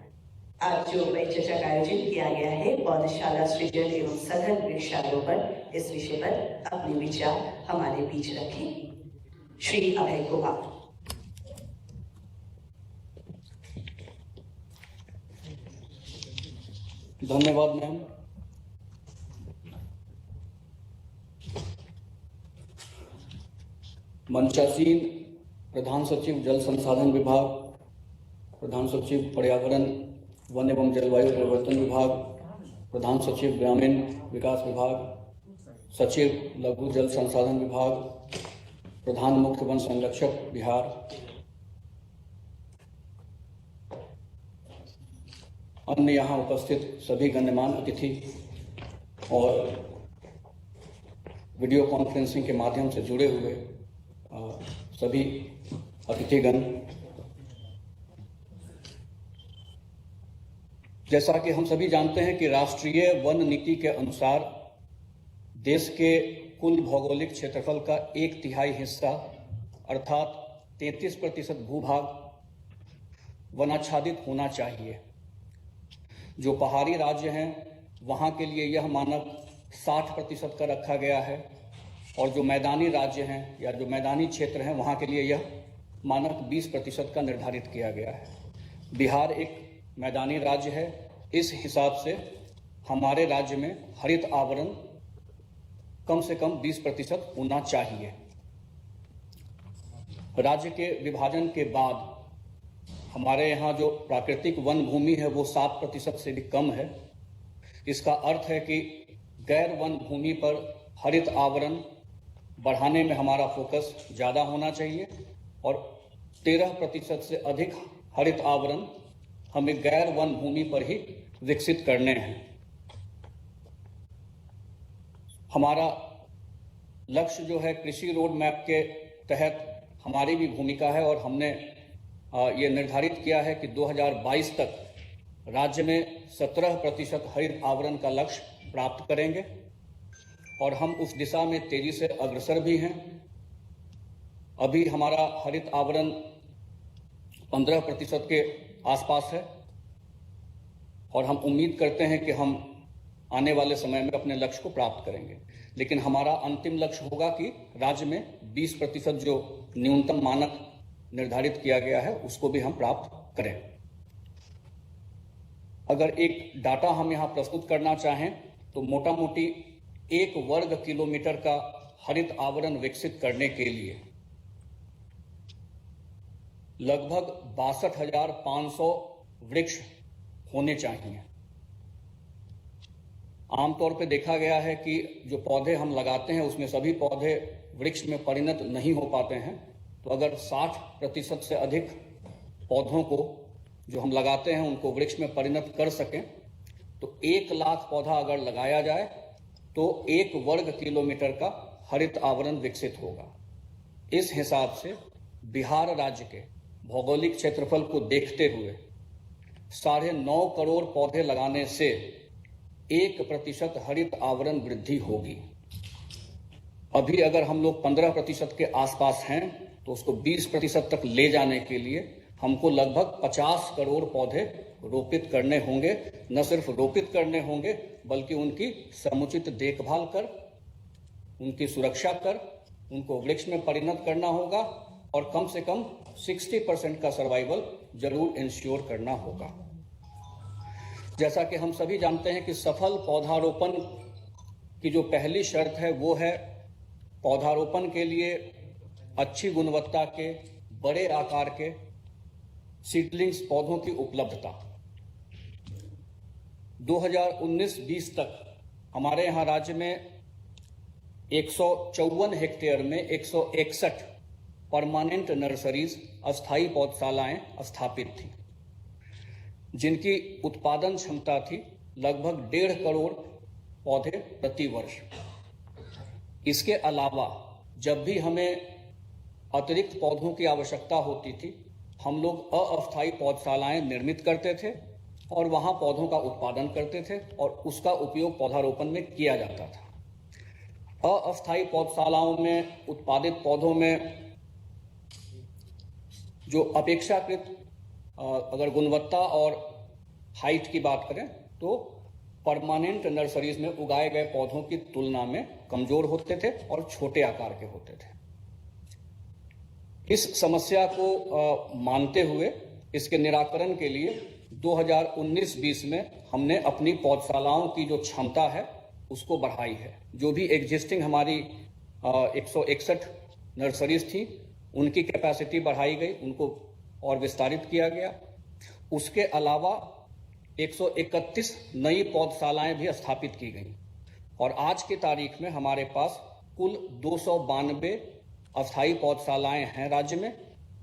आज जो परिचर्चा का आयोजन किया गया है पौधशाला सृजन एवं सघन वृक्षारोपण, इस विषय पर अपने विचार हमारे बीच रखें। श्री अभय कुमार। धन्यवाद मैम। मंचासीन प्रधान सचिव जल संसाधन विभाग, प्रधान सचिव पर्यावरण वन एवं जलवायु परिवर्तन विभाग, प्रधान सचिव ग्रामीण विकास विभाग, सचिव लघु जल संसाधन विभाग, प्रधान मुख्य वन संरक्षक बिहार, अन्य यहाँ उपस्थित सभी गण्यमान्य अतिथि और वीडियो कॉन्फ्रेंसिंग के माध्यम से जुड़े हुए सभी अतिथिगण, जैसा कि हम सभी जानते हैं कि राष्ट्रीय वन नीति के अनुसार देश के कुल भौगोलिक क्षेत्रफल का 1/3 हिस्सा अर्थात 33% भूभाग वनाच्छादित होना चाहिए। जो पहाड़ी राज्य हैं वहाँ के लिए यह मानक 60% का रखा गया है और जो मैदानी राज्य हैं या जो मैदानी क्षेत्र हैं वहाँ के लिए यह मानक 20% का निर्धारित किया गया है। बिहार एक मैदानी राज्य है, इस हिसाब से हमारे राज्य में हरित आवरण कम से कम 20% होना चाहिए। राज्य के विभाजन के बाद हमारे यहाँ जो प्राकृतिक वन भूमि है वो 7% से भी कम है। इसका अर्थ है कि गैर वन भूमि पर हरित आवरण बढ़ाने में हमारा फोकस ज़्यादा होना चाहिए और 13% से अधिक हरित आवरण हमें गैर वन भूमि पर ही विकसित करने हैं। हमारा लक्ष्य जो है कृषि रोड मैप के तहत हमारी भी भूमिका है और हमने ये निर्धारित किया है कि 2022 तक राज्य में 17% हरित आवरण का लक्ष्य प्राप्त करेंगे और हम उस दिशा में तेजी से अग्रसर भी हैं। अभी हमारा हरित आवरण 15% के आसपास है और हम उम्मीद करते हैं कि हम आने वाले समय में अपने लक्ष्य को प्राप्त करेंगे, लेकिन हमारा अंतिम लक्ष्य होगा कि राज्य में 20% जो न्यूनतम मानक निर्धारित किया गया है उसको भी हम प्राप्त करें। अगर एक डाटा हम यहाँ प्रस्तुत करना चाहें तो मोटा मोटी 1 वर्ग किलोमीटर का हरित आवरण विकसित करने के लिए लगभग 62,500 वृक्ष होने चाहिए। आमतौर पर देखा गया है कि जो पौधे हम लगाते हैं उसमें सभी पौधे वृक्ष में परिणत नहीं हो पाते हैं, तो अगर 60% से अधिक पौधों को जो हम लगाते हैं उनको वृक्ष में परिणत कर सकें तो 1 लाख पौधा अगर लगाया जाए तो 1 वर्ग किलोमीटर का हरित आवरण विकसित होगा। इस हिसाब से बिहार राज्य के भौगोलिक क्षेत्रफल को देखते हुए 9.5 करोड़ पौधे लगाने से 1% हरित आवरण वृद्धि होगी। अभी अगर हम लोग 15% के आसपास हैं तो उसको 20% तक ले जाने के लिए हमको लगभग 50 करोड़ पौधे रोपित करने होंगे। न सिर्फ रोपित करने होंगे बल्कि उनकी समुचित देखभाल कर, उनकी सुरक्षा कर, उनको वृक्ष में परिणत करना होगा और कम से कम 60% का सर्वाइवल जरूर इंश्योर करना होगा। जैसा कि हम सभी जानते हैं कि सफल पौधारोपण की जो पहली शर्त है वो है पौधारोपण के लिए अच्छी गुणवत्ता के बड़े आकार के सीडलिंग्स पौधों की उपलब्धता। 2019-20 तक हमारे यहाँ राज्य में 154 हेक्टेयर में 161 परमानेंट नर्सरीज अस्थायी पौधशालाएं स्थापित थी, जिनकी उत्पादन क्षमता थी लगभग 1.5 करोड़ पौधे प्रति वर्ष। इसके अलावा जब भी हमें अतिरिक्त पौधों की आवश्यकता होती थी हम लोग अस्थायी पौधशालाएं निर्मित करते थे और वहां पौधों का उत्पादन करते थे और उसका उपयोग पौधारोपण में किया जाता था। अस्थायी पौधशालाओं में उत्पादित पौधों में जो अपेक्षाकृत अगर गुणवत्ता और हाइट की बात करें तो परमानेंट नर्सरीज में उगाए गए पौधों की तुलना में कमजोर होते थे और छोटे आकार के होते थे। इस समस्या को मानते हुए इसके निराकरण के लिए 2019-20 में हमने अपनी पौधशालाओं की जो क्षमता है उसको बढ़ाई है। जो भी एग्जिस्टिंग हमारी 161 नर्सरीज थी उनकी कैपेसिटी बढ़ाई गई, उनको और विस्तारित किया गया। उसके अलावा 131 नई पौधशालाएं भी स्थापित की गई और आज की तारीख में हमारे पास कुल 292 अस्थायी पौधशालाएं हैं राज्य में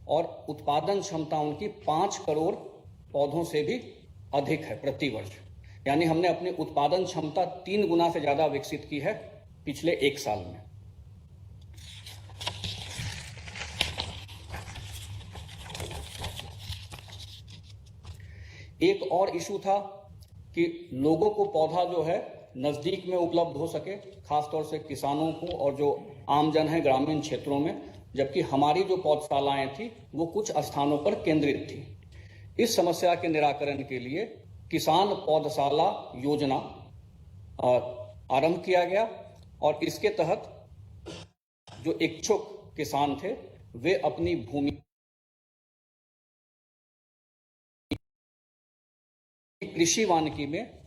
और उत्पादन क्षमता उनकी 5 करोड़ पौधों से भी अधिक है प्रति वर्ष। यानी हमने अपनी उत्पादन क्षमता 3 गुना से ज्यादा विकसित की है पिछले 1 साल में। एक और इशू था कि लोगों को पौधा जो है नजदीक में उपलब्ध हो सके, खासतौर से किसानों को और जो आमजन है ग्रामीण क्षेत्रों में, जबकि हमारी जो पौधशालाएं थी वो कुछ स्थानों पर केंद्रित थी। इस समस्या के निराकरण के लिए किसान पौधशाला योजना आरंभ किया गया और इसके तहत जो इच्छुक किसान थे वे अपनी भूमि कृषि वानिकी में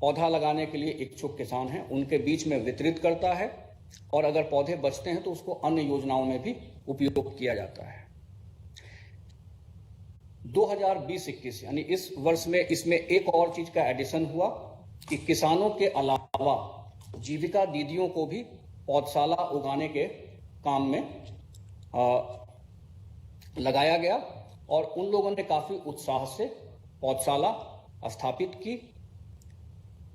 पौधा लगाने के लिए इच्छुक किसान हैं उनके बीच में वितरित करता है और अगर पौधे बचते हैं तो उसको अन्य योजनाओं में भी उपयोग किया जाता है। 2020-21 यानी इस वर्ष में इसमें एक और चीज का एडिशन हुआ कि किसानों के अलावा जीविका दीदियों को भी पौधशाला उगाने के काम में लगाया गया और उन लोगों ने काफी उत्साह से पौधशाला स्थापित की।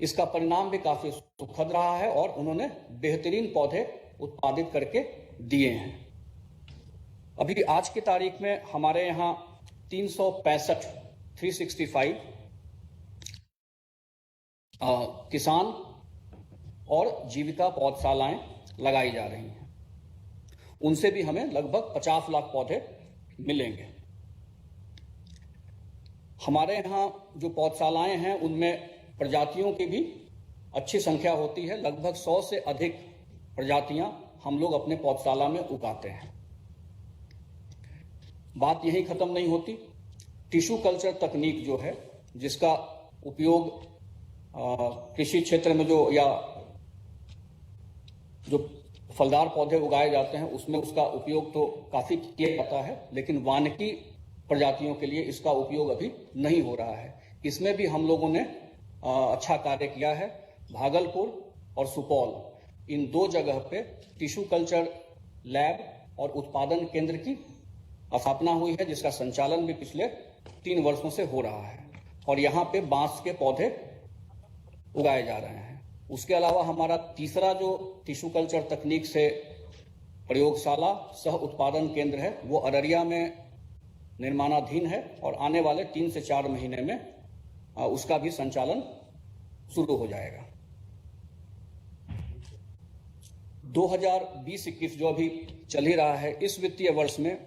इसका परिणाम भी काफी सुखद रहा है और उन्होंने बेहतरीन पौधे उत्पादित करके दिए हैं। अभी आज की तारीख में हमारे यहाँ 365 किसान और जीविका पौधशालाएं लगाई जा रही हैं। उनसे भी हमें लगभग 50 लाख पौधे मिलेंगे। हमारे यहाँ जो पौधशालाएं हैं उनमें प्रजातियों की भी अच्छी संख्या होती है। लगभग 100 से अधिक प्रजातियां हम लोग अपने पौधशाला में उगाते हैं। बात यहीं खत्म नहीं होती। टिश्यू कल्चर तकनीक जो है जिसका उपयोग कृषि क्षेत्र में जो फलदार पौधे उगाए जाते हैं उसमें उसका उपयोग तो काफी किया जाता है, लेकिन वानिकी प्रजातियों के लिए इसका उपयोग अभी नहीं हो रहा है। इसमें भी हम लोगों ने अच्छा कार्य किया है। भागलपुर और सुपौल इन 2 जगह पे टिश्यू कल्चर लैब और उत्पादन केंद्र की स्थापना हुई है जिसका संचालन भी पिछले 3 वर्षों से हो रहा है और यहाँ पे बांस के पौधे उगाए जा रहे हैं। उसके अलावा हमारा तीसरा जो टिश्यू कल्चर तकनीक से प्रयोगशाला सह उत्पादन केंद्र है वो अररिया में निर्माणाधीन है और आने वाले 3 से 4 महीने में उसका भी संचालन शुरू हो जाएगा। 2020-21 जो अभी चल ही रहा है, इस वित्तीय वर्ष में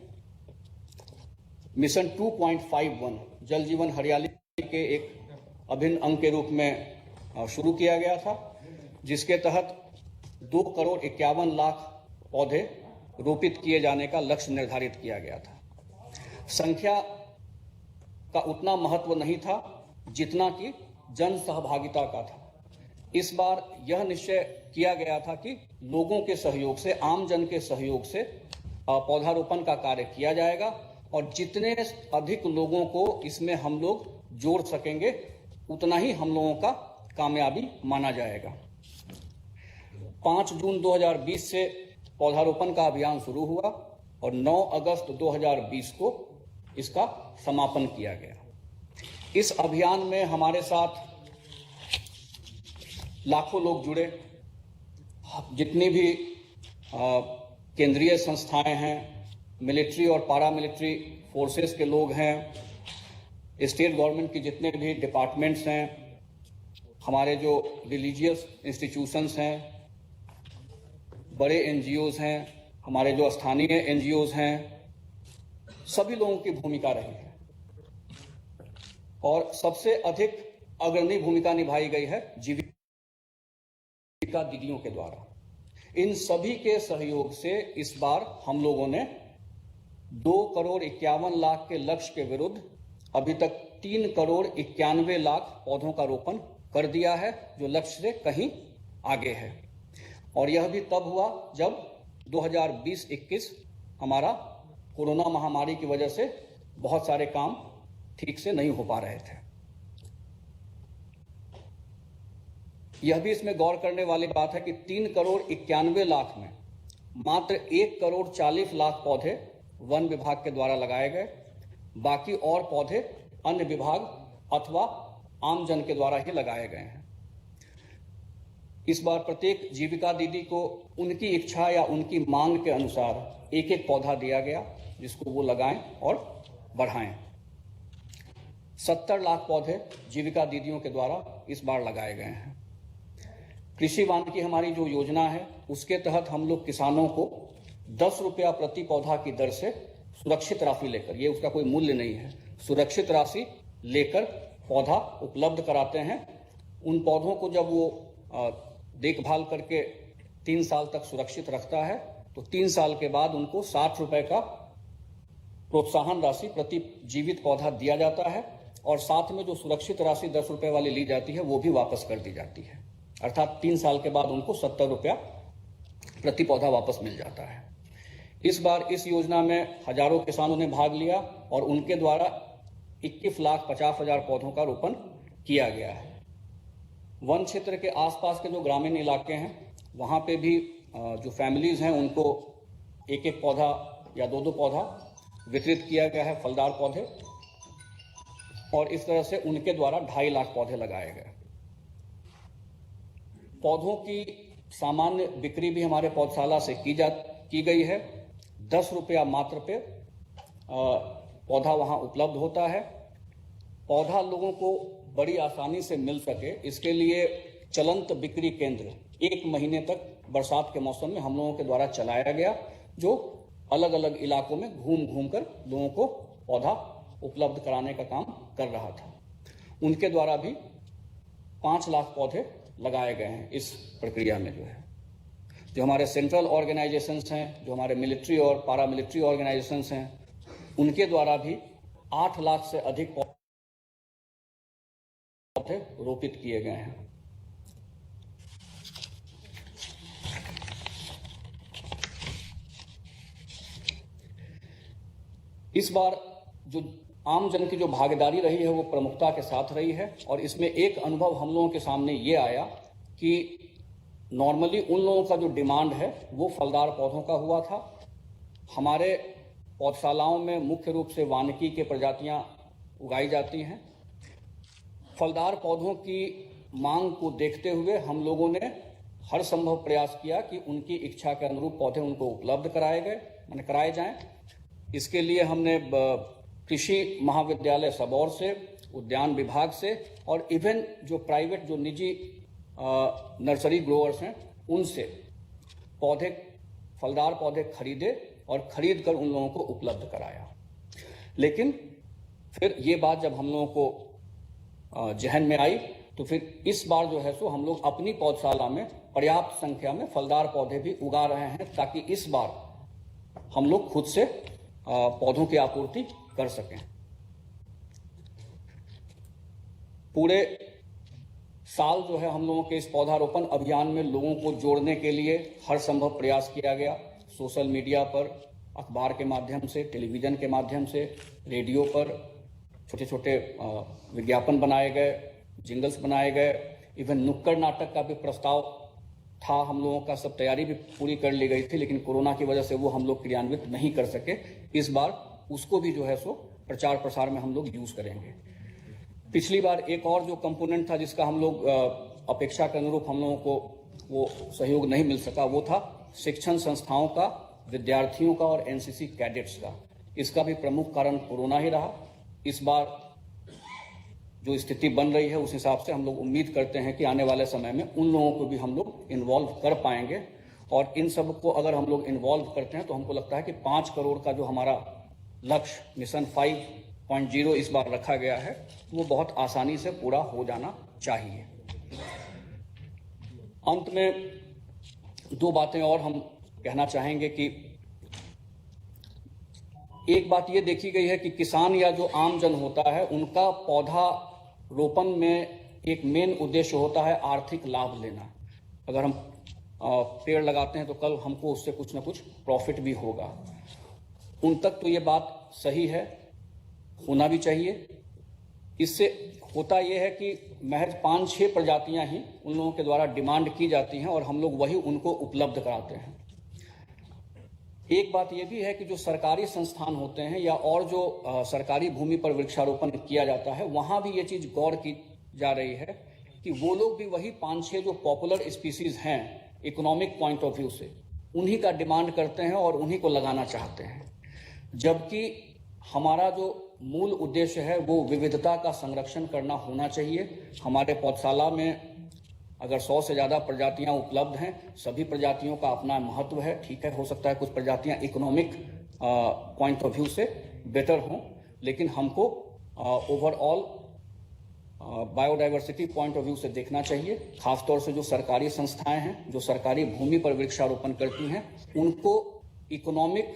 मिशन 2.51 जल जीवन हरियाली के एक अभिन्न अंग के रूप में शुरू किया गया था, जिसके तहत 2,51,00,000 पौधे रोपित किए जाने का लक्ष्य निर्धारित किया गया था। संख्या का उतना महत्व नहीं था जितना कि जन सहभागिता का था। इस बार यह निश्चय किया गया था कि लोगों के सहयोग से, आम जन के सहयोग से पौधारोपण का कार्य किया जाएगा और जितने अधिक लोगों को इसमें हम लोग जोड़ सकेंगे उतना ही हम लोगों का कामयाबी माना जाएगा। 5 जून 2020 से पौधारोपण का अभियान शुरू हुआ और 9 अगस्त 2020 को इसका समापन किया गया। इस अभियान में हमारे साथ लाखों लोग जुड़े। जितनी भी केंद्रीय संस्थाएं हैं, मिलिट्री और पारामिलिट्री फोर्सेस के लोग हैं, स्टेट गवर्नमेंट की जितने भी डिपार्टमेंट्स हैं, हमारे जो रिलीजियस इंस्टीट्यूशंस हैं, बड़े एनजीओज हैं, हमारे जो स्थानीय एनजीओज हैं, सभी लोगों की भूमिका रही है और सबसे अधिक अग्रणी भूमिका निभाई गई है जीविका दीदियों के द्वारा। इन सभी के सहयोग से इस बार हम लोगों ने 2,51,00,000 के लक्ष्य के विरुद्ध अभी तक 3,91,00,000 पौधों का रोपण कर दिया है, जो लक्ष्य से कहीं आगे है। और यह भी तब हुआ जब 2020-21 हमारा कोरोना महामारी की वजह से बहुत सारे काम ठीक से नहीं हो पा रहे थे। यह भी इसमें गौर करने वाली बात है कि 3,91,00,000 में मात्र 1,40,00,000 पौधे वन विभाग के द्वारा लगाए गए, बाकी और पौधे अन्य विभाग अथवा आम जन के द्वारा ही लगाए गए हैं। इस बार प्रत्येक जीविका दीदी को उनकी इच्छा या उनकी मांग के अनुसार एक एक पौधा दिया गया, जिसको वो लगाएं और बढ़ाएं। 70 लाख पौधे जीविका दीदियों के द्वारा इस बार लगाए गए हैं। कृषि वानिकी हमारी जो योजना है, उसके तहत हम लोग किसानों को 10 रुपया प्रति पौधा की दर से सुरक्षित राशि लेकर, ये उसका कोई मूल्य नहीं है, सुरक्षित राशि लेकर पौधा उपलब्ध कराते हैं। उन पौधों को जब वो देखभाल करके 3 साल तक सुरक्षित रखता है, तो 3 साल के बाद उनको 60 रुपए का प्रोत्साहन राशि प्रति जीवित पौधा दिया जाता है, और साथ में जो सुरक्षित राशि 10 रुपए वाली ली जाती है वो भी वापस कर दी जाती है। अर्थात 3 साल के बाद उनको 70 रुपया प्रति पौधा वापस मिल जाता है। इस बार इस योजना में हजारों किसानों ने भाग लिया और उनके द्वारा 21,50,000 पौधों का रोपण किया गया है। वन क्षेत्र के आसपास के जो ग्रामीण इलाके हैं, वहाँ पे भी जो फैमिलीज हैं उनको एक एक पौधा या 2-2 पौधा वितरित किया गया है, फलदार पौधे, और इस तरह से उनके द्वारा 2.5 लाख पौधे लगाए गए। पौधों की सामान्य बिक्री भी हमारे पौधशाला से की गई है। 10 रुपया मात्र पे पौधा वहां उपलब्ध होता है। पौधा लोगों को बड़ी आसानी से मिल सके, इसके लिए चलंत बिक्री केंद्र 1 महीने तक बरसात के मौसम में हम लोगों के द्वारा चलाया गया, जो अलग अलग इलाकों में घूम घूम कर लोगों को पौधा उपलब्ध कराने का काम कर रहा था। उनके द्वारा भी 5 लाख पौधे लगाए गए हैं। इस प्रक्रिया में जो हमारे सेंट्रल ऑर्गेनाइजेशंस हैं, जो हमारे मिलिट्री और पारामिलिट्री ऑर्गेनाइजेशंस हैं, उनके द्वारा भी 8 लाख से अधिक पौधे रोपित किए गए हैं। इस बार जो आम जन की जो भागीदारी रही है वो प्रमुखता के साथ रही है, और इसमें एक अनुभव हम लोगों के सामने ये आया कि नॉर्मली उन लोगों का जो डिमांड है वो फलदार पौधों का हुआ था। हमारे पौधशालाओं में मुख्य रूप से वानिकी के प्रजातियां उगाई जाती हैं। फलदार पौधों की मांग को देखते हुए हम लोगों ने हर संभव प्रयास किया कि उनकी इच्छा के अनुरूप पौधे उनको उपलब्ध कराए जाएं। इसके लिए हमने कृषि महाविद्यालय सबौर से, उद्यान विभाग से, और इवन जो प्राइवेट जो निजी नर्सरी ग्रोअर्स हैं उनसे फलदार पौधे खरीदे और खरीद कर उन लोगों को उपलब्ध कराया। लेकिन फिर ये बात जब हम लोगों को जहन में आई, तो फिर इस बार जो है सो हम लोग अपनी पौधशाला में पर्याप्त संख्या में फलदार पौधे भी उगा रहे हैं, ताकि इस बार हम लोग खुद से पौधों की आपूर्ति कर सकें। पूरे साल जो है हम लोगों के इस पौधारोपण अभियान में लोगों को जोड़ने के लिए हर संभव प्रयास किया गया। सोशल मीडिया पर, अखबार के माध्यम से, टेलीविजन के माध्यम से, रेडियो पर छोटे छोटे विज्ञापन बनाए गए, जिंगल्स बनाए गए। इवन नुक्कड़ नाटक का भी प्रस्ताव था, हम लोगों का सब तैयारी भी पूरी कर ली गई थी, लेकिन कोरोना की वजह से वो हम लोग क्रियान्वित नहीं कर सके। इस बार उसको भी जो है सो प्रचार प्रसार में हम लोग यूज करेंगे। पिछली बार एक और जो कंपोनेंट था जिसका हम लोग अपेक्षा के अनुरूप हम लोगों को वो सहयोग नहीं मिल सका, वो था शिक्षण संस्थाओं का, विद्यार्थियों का और एनसीसी कैडेट्स का। इसका भी प्रमुख कारण कोरोना ही रहा। इस बार जो स्थिति बन रही है उस हिसाब से हम लोग उम्मीद करते हैं कि आने वाले समय में उन लोगों को भी हम लोग इन्वॉल्व कर पाएंगे, और इन सब को अगर हम लोग इन्वॉल्व करते हैं तो हमको लगता है कि 5 करोड़ का जो हमारा लक्ष्य मिशन 5.0 इस बार रखा गया है वो बहुत आसानी से पूरा हो जाना चाहिए। अंत में 2 बातें और हम कहना चाहेंगे कि एक बात ये देखी गई है कि किसान या जो आम जन होता है उनका पौधा रोपण में एक मेन उद्देश्य होता है आर्थिक लाभ लेना। अगर हम पेड़ लगाते हैं तो कल हमको उससे कुछ ना कुछ प्रॉफिट भी होगा। उन तक तो ये बात सही है, होना भी चाहिए। इससे होता यह है कि महज 5-6 प्रजातियां ही उन लोगों के द्वारा डिमांड की जाती हैं और हम लोग वही उनको उपलब्ध कराते हैं। एक बात यह भी है कि जो सरकारी संस्थान होते हैं या और जो सरकारी भूमि पर वृक्षारोपण किया जाता है, वहां भी ये चीज गौर की जा रही है कि वो लोग भी वही 5-6 जो पॉपुलर स्पीसीज हैं इकोनॉमिक पॉइंट ऑफ व्यू से, उन्हीं का डिमांड करते हैं और उन्हीं को लगाना चाहते हैं। जबकि हमारा जो मूल उद्देश्य है वो विविधता का संरक्षण करना होना चाहिए। हमारे पौधशाला में अगर 100 से ज़्यादा प्रजातियां उपलब्ध हैं, सभी प्रजातियों का अपना महत्व है। ठीक है, हो सकता है कुछ प्रजातियां इकोनॉमिक पॉइंट ऑफ व्यू से बेटर हों, लेकिन हमको overall biodiversity point of view से देखना चाहिए। खासतौर से जो सरकारी संस्थाएं हैं, जो सरकारी भूमि पर वृक्षारोपण करती हैं, उनको इकोनॉमिक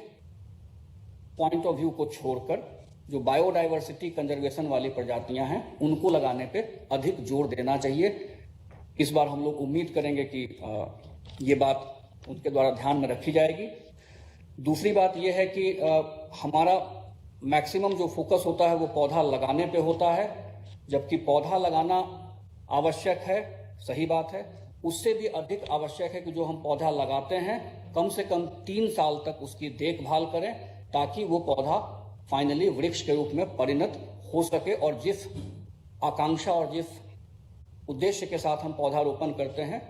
पॉइंट ऑफ व्यू को छोड़कर जो बायोडाइवर्सिटी कंजर्वेशन वाली प्रजातियां हैं, उनको लगाने पे अधिक जोर देना चाहिए। इस बार हम लोग उम्मीद करेंगे कि ये बात उनके द्वारा ध्यान में रखी जाएगी। दूसरी बात यह है कि हमारा मैक्सिमम जो फोकस होता है वो पौधा लगाने पे होता है, जबकि पौधा लगाना आवश्यक है, सही बात है। उससे भी अधिक आवश्यक है कि जो हम पौधा लगाते हैं कम से कम 3 साल तक उसकी देखभाल करें, ताकि वो पौधा फाइनली वृक्ष के रूप में परिणत हो सके और जिस आकांक्षा और जिस उद्देश्य के साथ हम पौधारोपण करते हैं,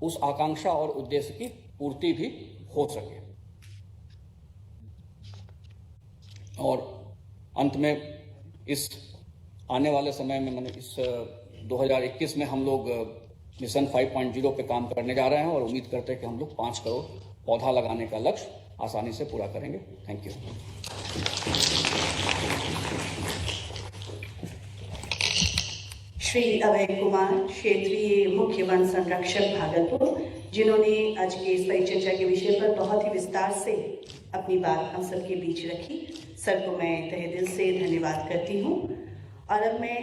उस आकांक्षा और उद्देश्य की पूर्ति भी हो सके। और अंत में इस आने वाले समय में मैंने इस 2021 में हम लोग मिशन 5.0 पे काम करने जा रहे हैं और उम्मीद करते हैं कि हम लोग 5 करोड़ पौधा लगाने का लक्ष्य आसानी से पूरा करेंगे। Thank you. श्री अभय कुमार, क्षेत्रीय मुख्य वन संरक्षक भागलपुर, जिन्होंने आज के इस परिचर्चा के विषय पर बहुत ही विस्तार से अपनी बात हम सबके बीच रखी। सर को मैं तहे दिल से धन्यवाद करती हूँ। और अब मैं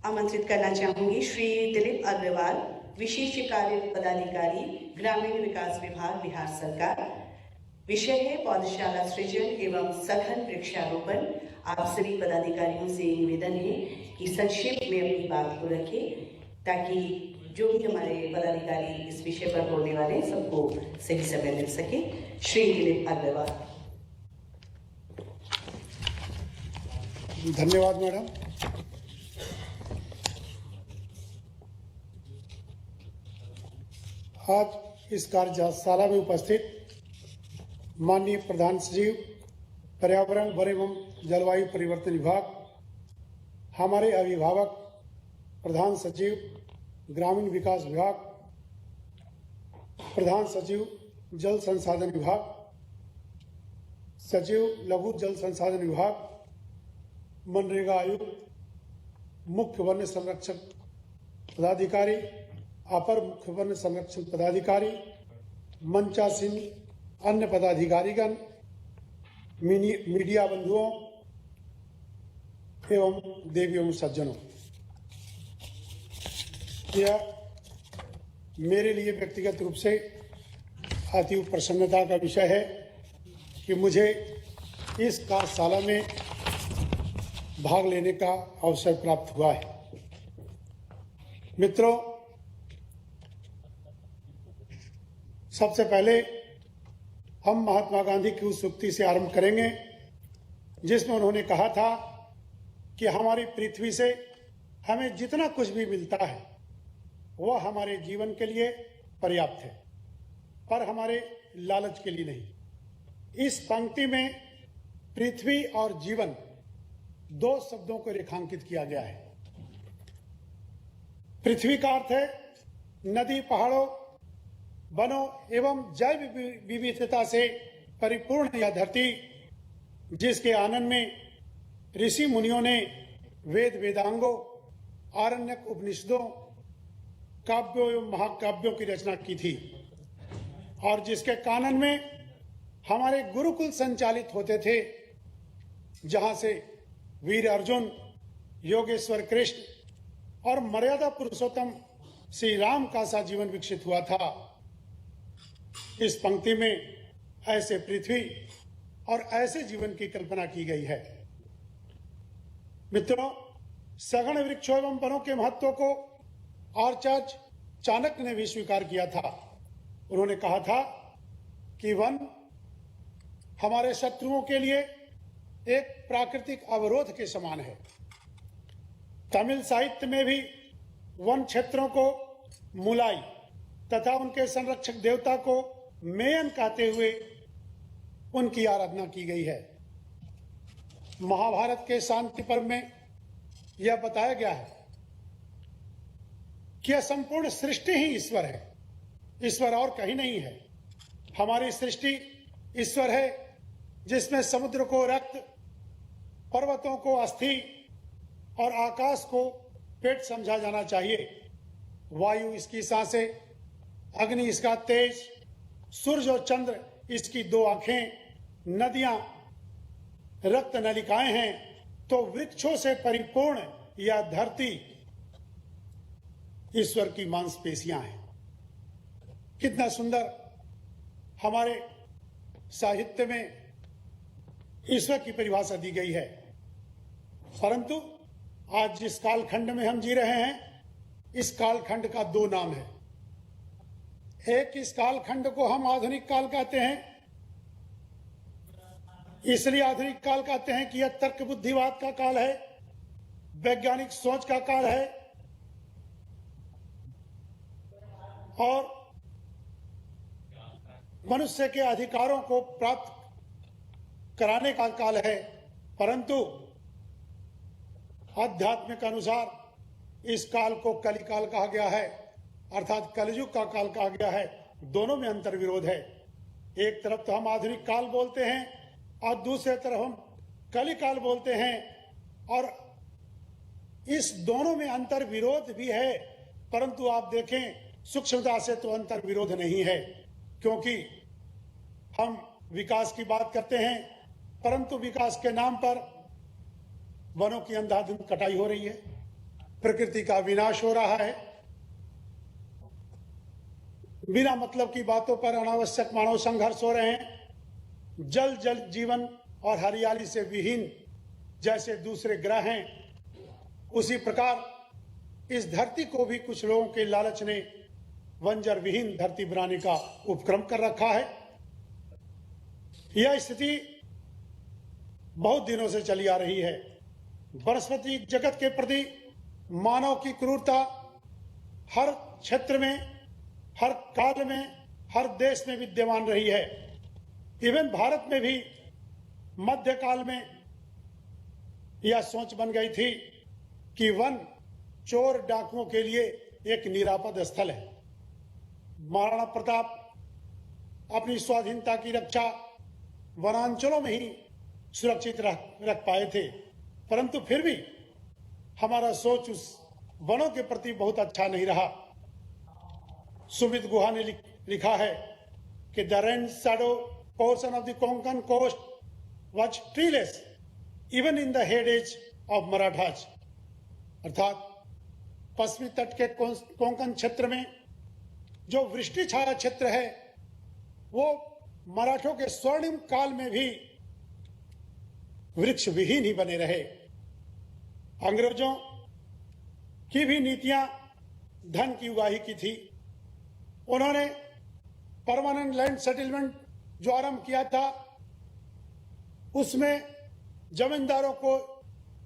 आमंत्रित करना चाहूंगी श्री दिलीप अग्रवाल, विशेष कार्य पदाधिकारी, ग्रामीण विकास विभाग, बिहार सरकार। विषय है पौधशाला सृजन एवं सघन वृक्षारोपण। आप सभी पदाधिकारियों से निवेदन है कि संक्षेप में अपनी बात को रखें, ताकि जो भी हमारे पदाधिकारी इस विषय पर बोलने वाले हैं सबको सही समय मिल सके। श्री दिलीप अग्रवाल। धन्यवाद मैडम। आज इस कार्यशाला में उपस्थित माननीय प्रधान सचिव पर्यावरण वन एवं जलवायु परिवर्तन विभाग, हमारे अभिभावक प्रधान सचिव ग्रामीण विकास विभाग, प्रधान सचिव जल संसाधन विभाग, सचिव लघु जल संसाधन विभाग, मनरेगा आयुक्त, मुख्य वन संरक्षक पदाधिकारी, अपर मुख्य वन संरक्षण पदाधिकारी, मंचासीन अन्य पदाधिकारीगण, मीडिया बंधुओं एवं देवियों सज्जनों, यह मेरे लिए व्यक्तिगत रूप से अति प्रसन्नता का विषय है कि मुझे इस कार्यशाला में भाग लेने का अवसर प्राप्त हुआ है। मित्रों, सबसे पहले हम महात्मा गांधी की उस उक्ति से आरंभ करेंगे जिसमें उन्होंने कहा था कि हमारी पृथ्वी से हमें जितना कुछ भी मिलता है वह हमारे जीवन के लिए पर्याप्त है, पर हमारे लालच के लिए नहीं। इस पंक्ति में पृथ्वी और जीवन 2 शब्दों को रेखांकित किया गया है। पृथ्वी का अर्थ है नदी, पहाड़ों, वनों एवं जैव विविधता से परिपूर्ण यह धरती, जिसके आनंद में ऋषि मुनियों ने वेद वेदांगों, आरण्यक उपनिषदों, काव्यों एवं महाकाव्यों की रचना की थी, और जिसके कानन में हमारे गुरुकुल संचालित होते थे, जहां से वीर अर्जुन, योगेश्वर कृष्ण और मर्यादा पुरुषोत्तम श्री राम का सा जीवन विकसित हुआ था। इस पंक्ति में ऐसे पृथ्वी और ऐसे जीवन की कल्पना की गई है। मित्रों, सघन वृक्षों एवं वनों के महत्व को आचार्य चाणक्य ने भी स्वीकार किया था। उन्होंने कहा था कि वन हमारे शत्रुओं के लिए एक प्राकृतिक अवरोध के समान है। तमिल साहित्य में भी वन क्षेत्रों को मुलाई तथा उनके संरक्षक देवता को मेयन कहते हुए उनकी आराधना की गई है। महाभारत के शांति पर्व में यह बताया गया है कि यह संपूर्ण सृष्टि ही ईश्वर है, ईश्वर और कहीं नहीं है। हमारी सृष्टि ईश्वर है, जिसमें समुद्र को रक्त, पर्वतों को अस्थि और आकाश को पेट समझा जाना चाहिए। वायु इसकी सांसें, अग्नि इसका तेज, सूर्य और चंद्र इसकी दो आंखें, नदियां रक्त नलिकाएं हैं, तो वृक्षों से परिपूर्ण यह धरती ईश्वर की मांसपेशियां हैं। कितना सुंदर हमारे साहित्य में ईश्वर की परिभाषा दी गई है। परंतु आज जिस कालखंड में हम जी रहे हैं, इस कालखंड का दो नाम है। एक, इस कालखंड को हम आधुनिक काल कहते हैं। इसलिए आधुनिक काल कहते हैं कि यह तर्क बुद्धिवाद का काल है, वैज्ञानिक सोच का काल है और मनुष्य के अधिकारों को प्राप्त कराने का काल है। परंतु आध्यात्मिक अनुसार इस काल को कलिकाल कहा गया है, अर्थात कलयुग का काल कहा गया है। दोनों में अंतर विरोध है। एक तरफ तो हम आधुनिक काल बोलते हैं और दूसरे तरफ हम कलिकाल बोलते हैं, और इस दोनों में अंतर विरोध भी है। परंतु आप देखें, सूक्ष्मता से तो अंतर विरोध नहीं है, क्योंकि हम विकास की बात करते हैं, परंतु विकास के नाम पर वनों की अंधाधुंध कटाई हो रही है, प्रकृति का विनाश हो रहा है, बिना मतलब की बातों पर अनावश्यक मानव संघर्ष हो रहे हैं। जल जीवन और हरियाली से विहीन जैसे दूसरे ग्रह हैं, उसी प्रकार इस धरती को भी कुछ लोगों के लालच ने बंजर विहीन धरती बनाने का उपक्रम कर रखा है। यह स्थिति बहुत दिनों से चली आ रही है। वनस्पति जगत के प्रति मानव की क्रूरता हर क्षेत्र में, हर काल में, हर देश में विद्यमान रही है। इवन भारत में भी मध्यकाल में यह सोच बन गई थी कि वन चोर डाकुओं के लिए एक निरापद स्थल है। महाराणा प्रताप अपनी स्वाधीनता की रक्षा वनांचलों में ही सुरक्षित रख पाए थे, परंतु फिर भी हमारा सोच उस वनों के प्रति बहुत अच्छा नहीं रहा। सुमित गुहा ने लिखा है कि the rain shadow portion of the Konkan coast was treeless even in the heyday of Marathas, अर्थात पश्चिमी तट के कोंकण क्षेत्र में जो वृष्टि छाया क्षेत्र है, वो मराठों के स्वर्णिम काल में भी वृक्ष विहीन ही बने रहे। अंग्रेजों की भी नीतियां धन की उगाही की थी। उन्होंने परमानेंट लैंड सेटलमेंट जो आरंभ किया था, उसमें जमींदारों को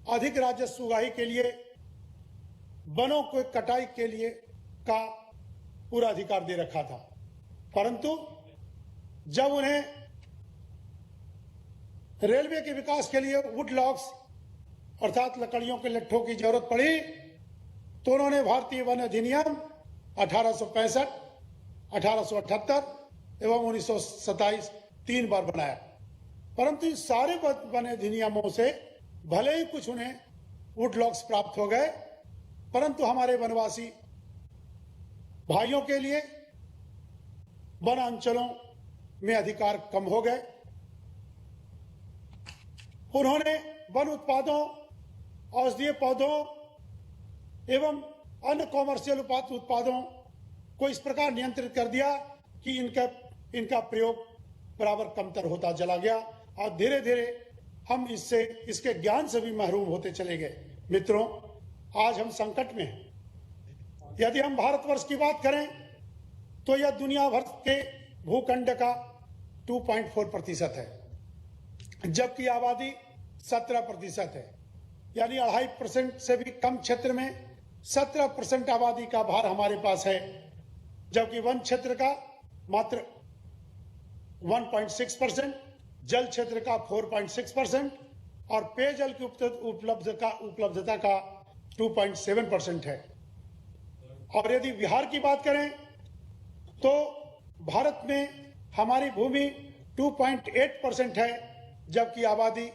अधिक राजस्व उगाही के लिए वनों को कटाई के लिए का पूरा अधिकार दे रखा था। परंतु जब उन्हें रेलवे के विकास के लिए वुड लॉग्स अर्थात लकड़ियों के लट्ठों की जरूरत पड़ी, तो उन्होंने भारतीय वन अधिनियम 1865, 1878 एवं 1927 3 बार बनाया। परंतु इन सारे वन अधिनियमों से भले ही कुछ उन्हें वुड लॉग्स प्राप्त हो गए, परंतु हमारे वनवासी भाइयों के लिए वन अंचलों में अधिकार कम हो गए। उन्होंने वन उत्पादों, औषधीय पौधों एवं अन्य कॉमर्शियल उत्पादों को इस प्रकार नियंत्रित कर दिया कि इनका इनका प्रयोग बराबर कमतर होता चला गया और धीरे धीरे हम इसके ज्ञान से भी महरूम होते चले गए। मित्रों, आज हम संकट में हैं। यदि हम भारतवर्ष की बात करें तो यह दुनिया भर के भूखंड का 2.4% है, जबकि आबादी 17% है। यानी 2.5% से भी कम क्षेत्र में 17% आबादी का भार हमारे पास है, जबकि वन क्षेत्र का मात्र 1.6%, जल क्षेत्र का 4.6% और पेयजल की उपलब्धता का 2.7% है। और यदि बिहार की बात करें तो भारत में हमारी भूमि 2.8% है, जबकि आबादी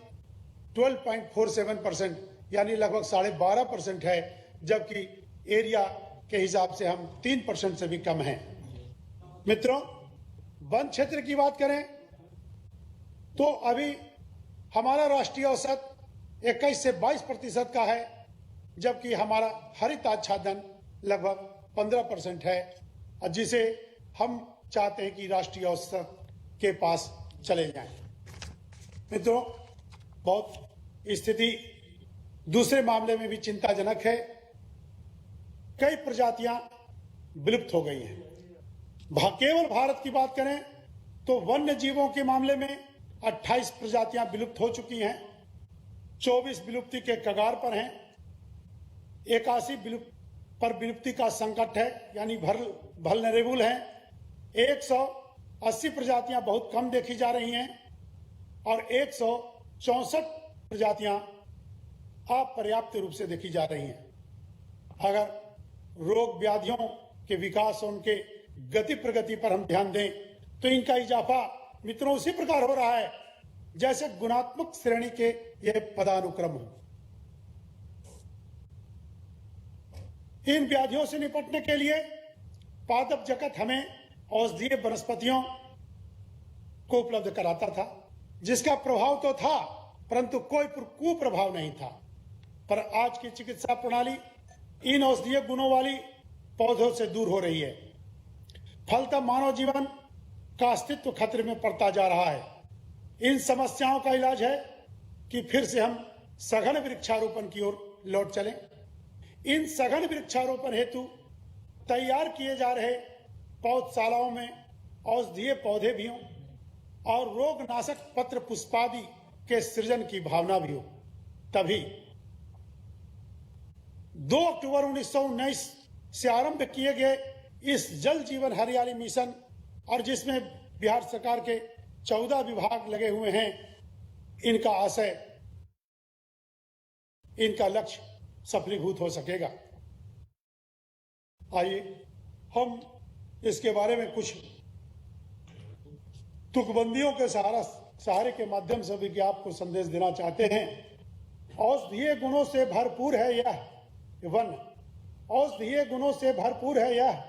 12.47% यानी लगभग 12.5% है, जबकि एरिया के हिसाब से हम 3% से भी कम हैं। मित्रों, वन क्षेत्र की बात करें तो अभी हमारा राष्ट्रीय औसत 21 से 22% का है, जबकि हमारा हरित आच्छादन लगभग 15% है, जिसे हम चाहते हैं कि राष्ट्रीय औसत के पास चले जाएं। मित्रों, बहुत स्थिति दूसरे मामले में भी चिंताजनक है। कई प्रजातियां विलुप्त हो गई हैं। केवल भारत की बात करें तो वन्य जीवों के मामले में 28 प्रजातियां विलुप्त हो चुकी हैं, 24 विलुप्ति के कगार पर हैं, 81 विलुप्ति का संकट है यानी वल्नरेबल हैं, 180 प्रजातियां बहुत कम देखी जा रही हैं और 164 प्रजातियां अपर्याप्त रूप से देखी जा रही हैं। अगर रोग व्याधियों के विकास और उनके गति प्रगति पर हम ध्यान दें तो इनका इजाफा मित्रों उसी प्रकार हो रहा है जैसे गुणात्मक श्रेणी के यह पदानुक्रम हो। इन व्याधियों से निपटने के लिए पादप जगत हमें औषधीय वनस्पतियों को उपलब्ध कराता था, जिसका प्रभाव तो था परंतु कोई कुप्रभाव नहीं था। पर आज की चिकित्सा प्रणाली इन औषधीय गुणों वाली पौधों से दूर हो रही है। फलतः मानव जीवन का अस्तित्व खतरे में पड़ता जा रहा है। इन समस्याओं का इलाज है कि फिर से हम सघन वृक्षारोपण की ओर लौट चलें। इन सघन वृक्षारोपण हेतु तैयार किए जा रहे पौधशालाओं में औषधीय पौधे भी हों और रोगनाशक पत्र पुष्पादि के सृजन की भावना भी हो। तभी 2 अक्टूबर 1919 से आरंभ किए गए इस जल जीवन हरियाली मिशन और जिसमें बिहार सरकार के 14 विभाग लगे हुए हैं, इनका आशय, इनका लक्ष्य सफलीभूत हो सकेगा। आइए हम इसके बारे में कुछ तुकबंदियों के सहारे के माध्यम से भी आपको संदेश देना चाहते हैं। औषधीय गुणों से भरपूर है यह वन, औषधीय गुणों से भरपूर है यह,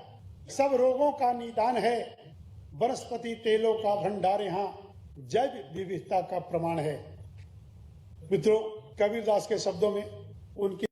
सब रोगों का निदान है, वनस्पति तेलों का भंडार यहाँ जैव विविधता का प्रमाण है। मित्रों, कबीरदास के शब्दों में उनकी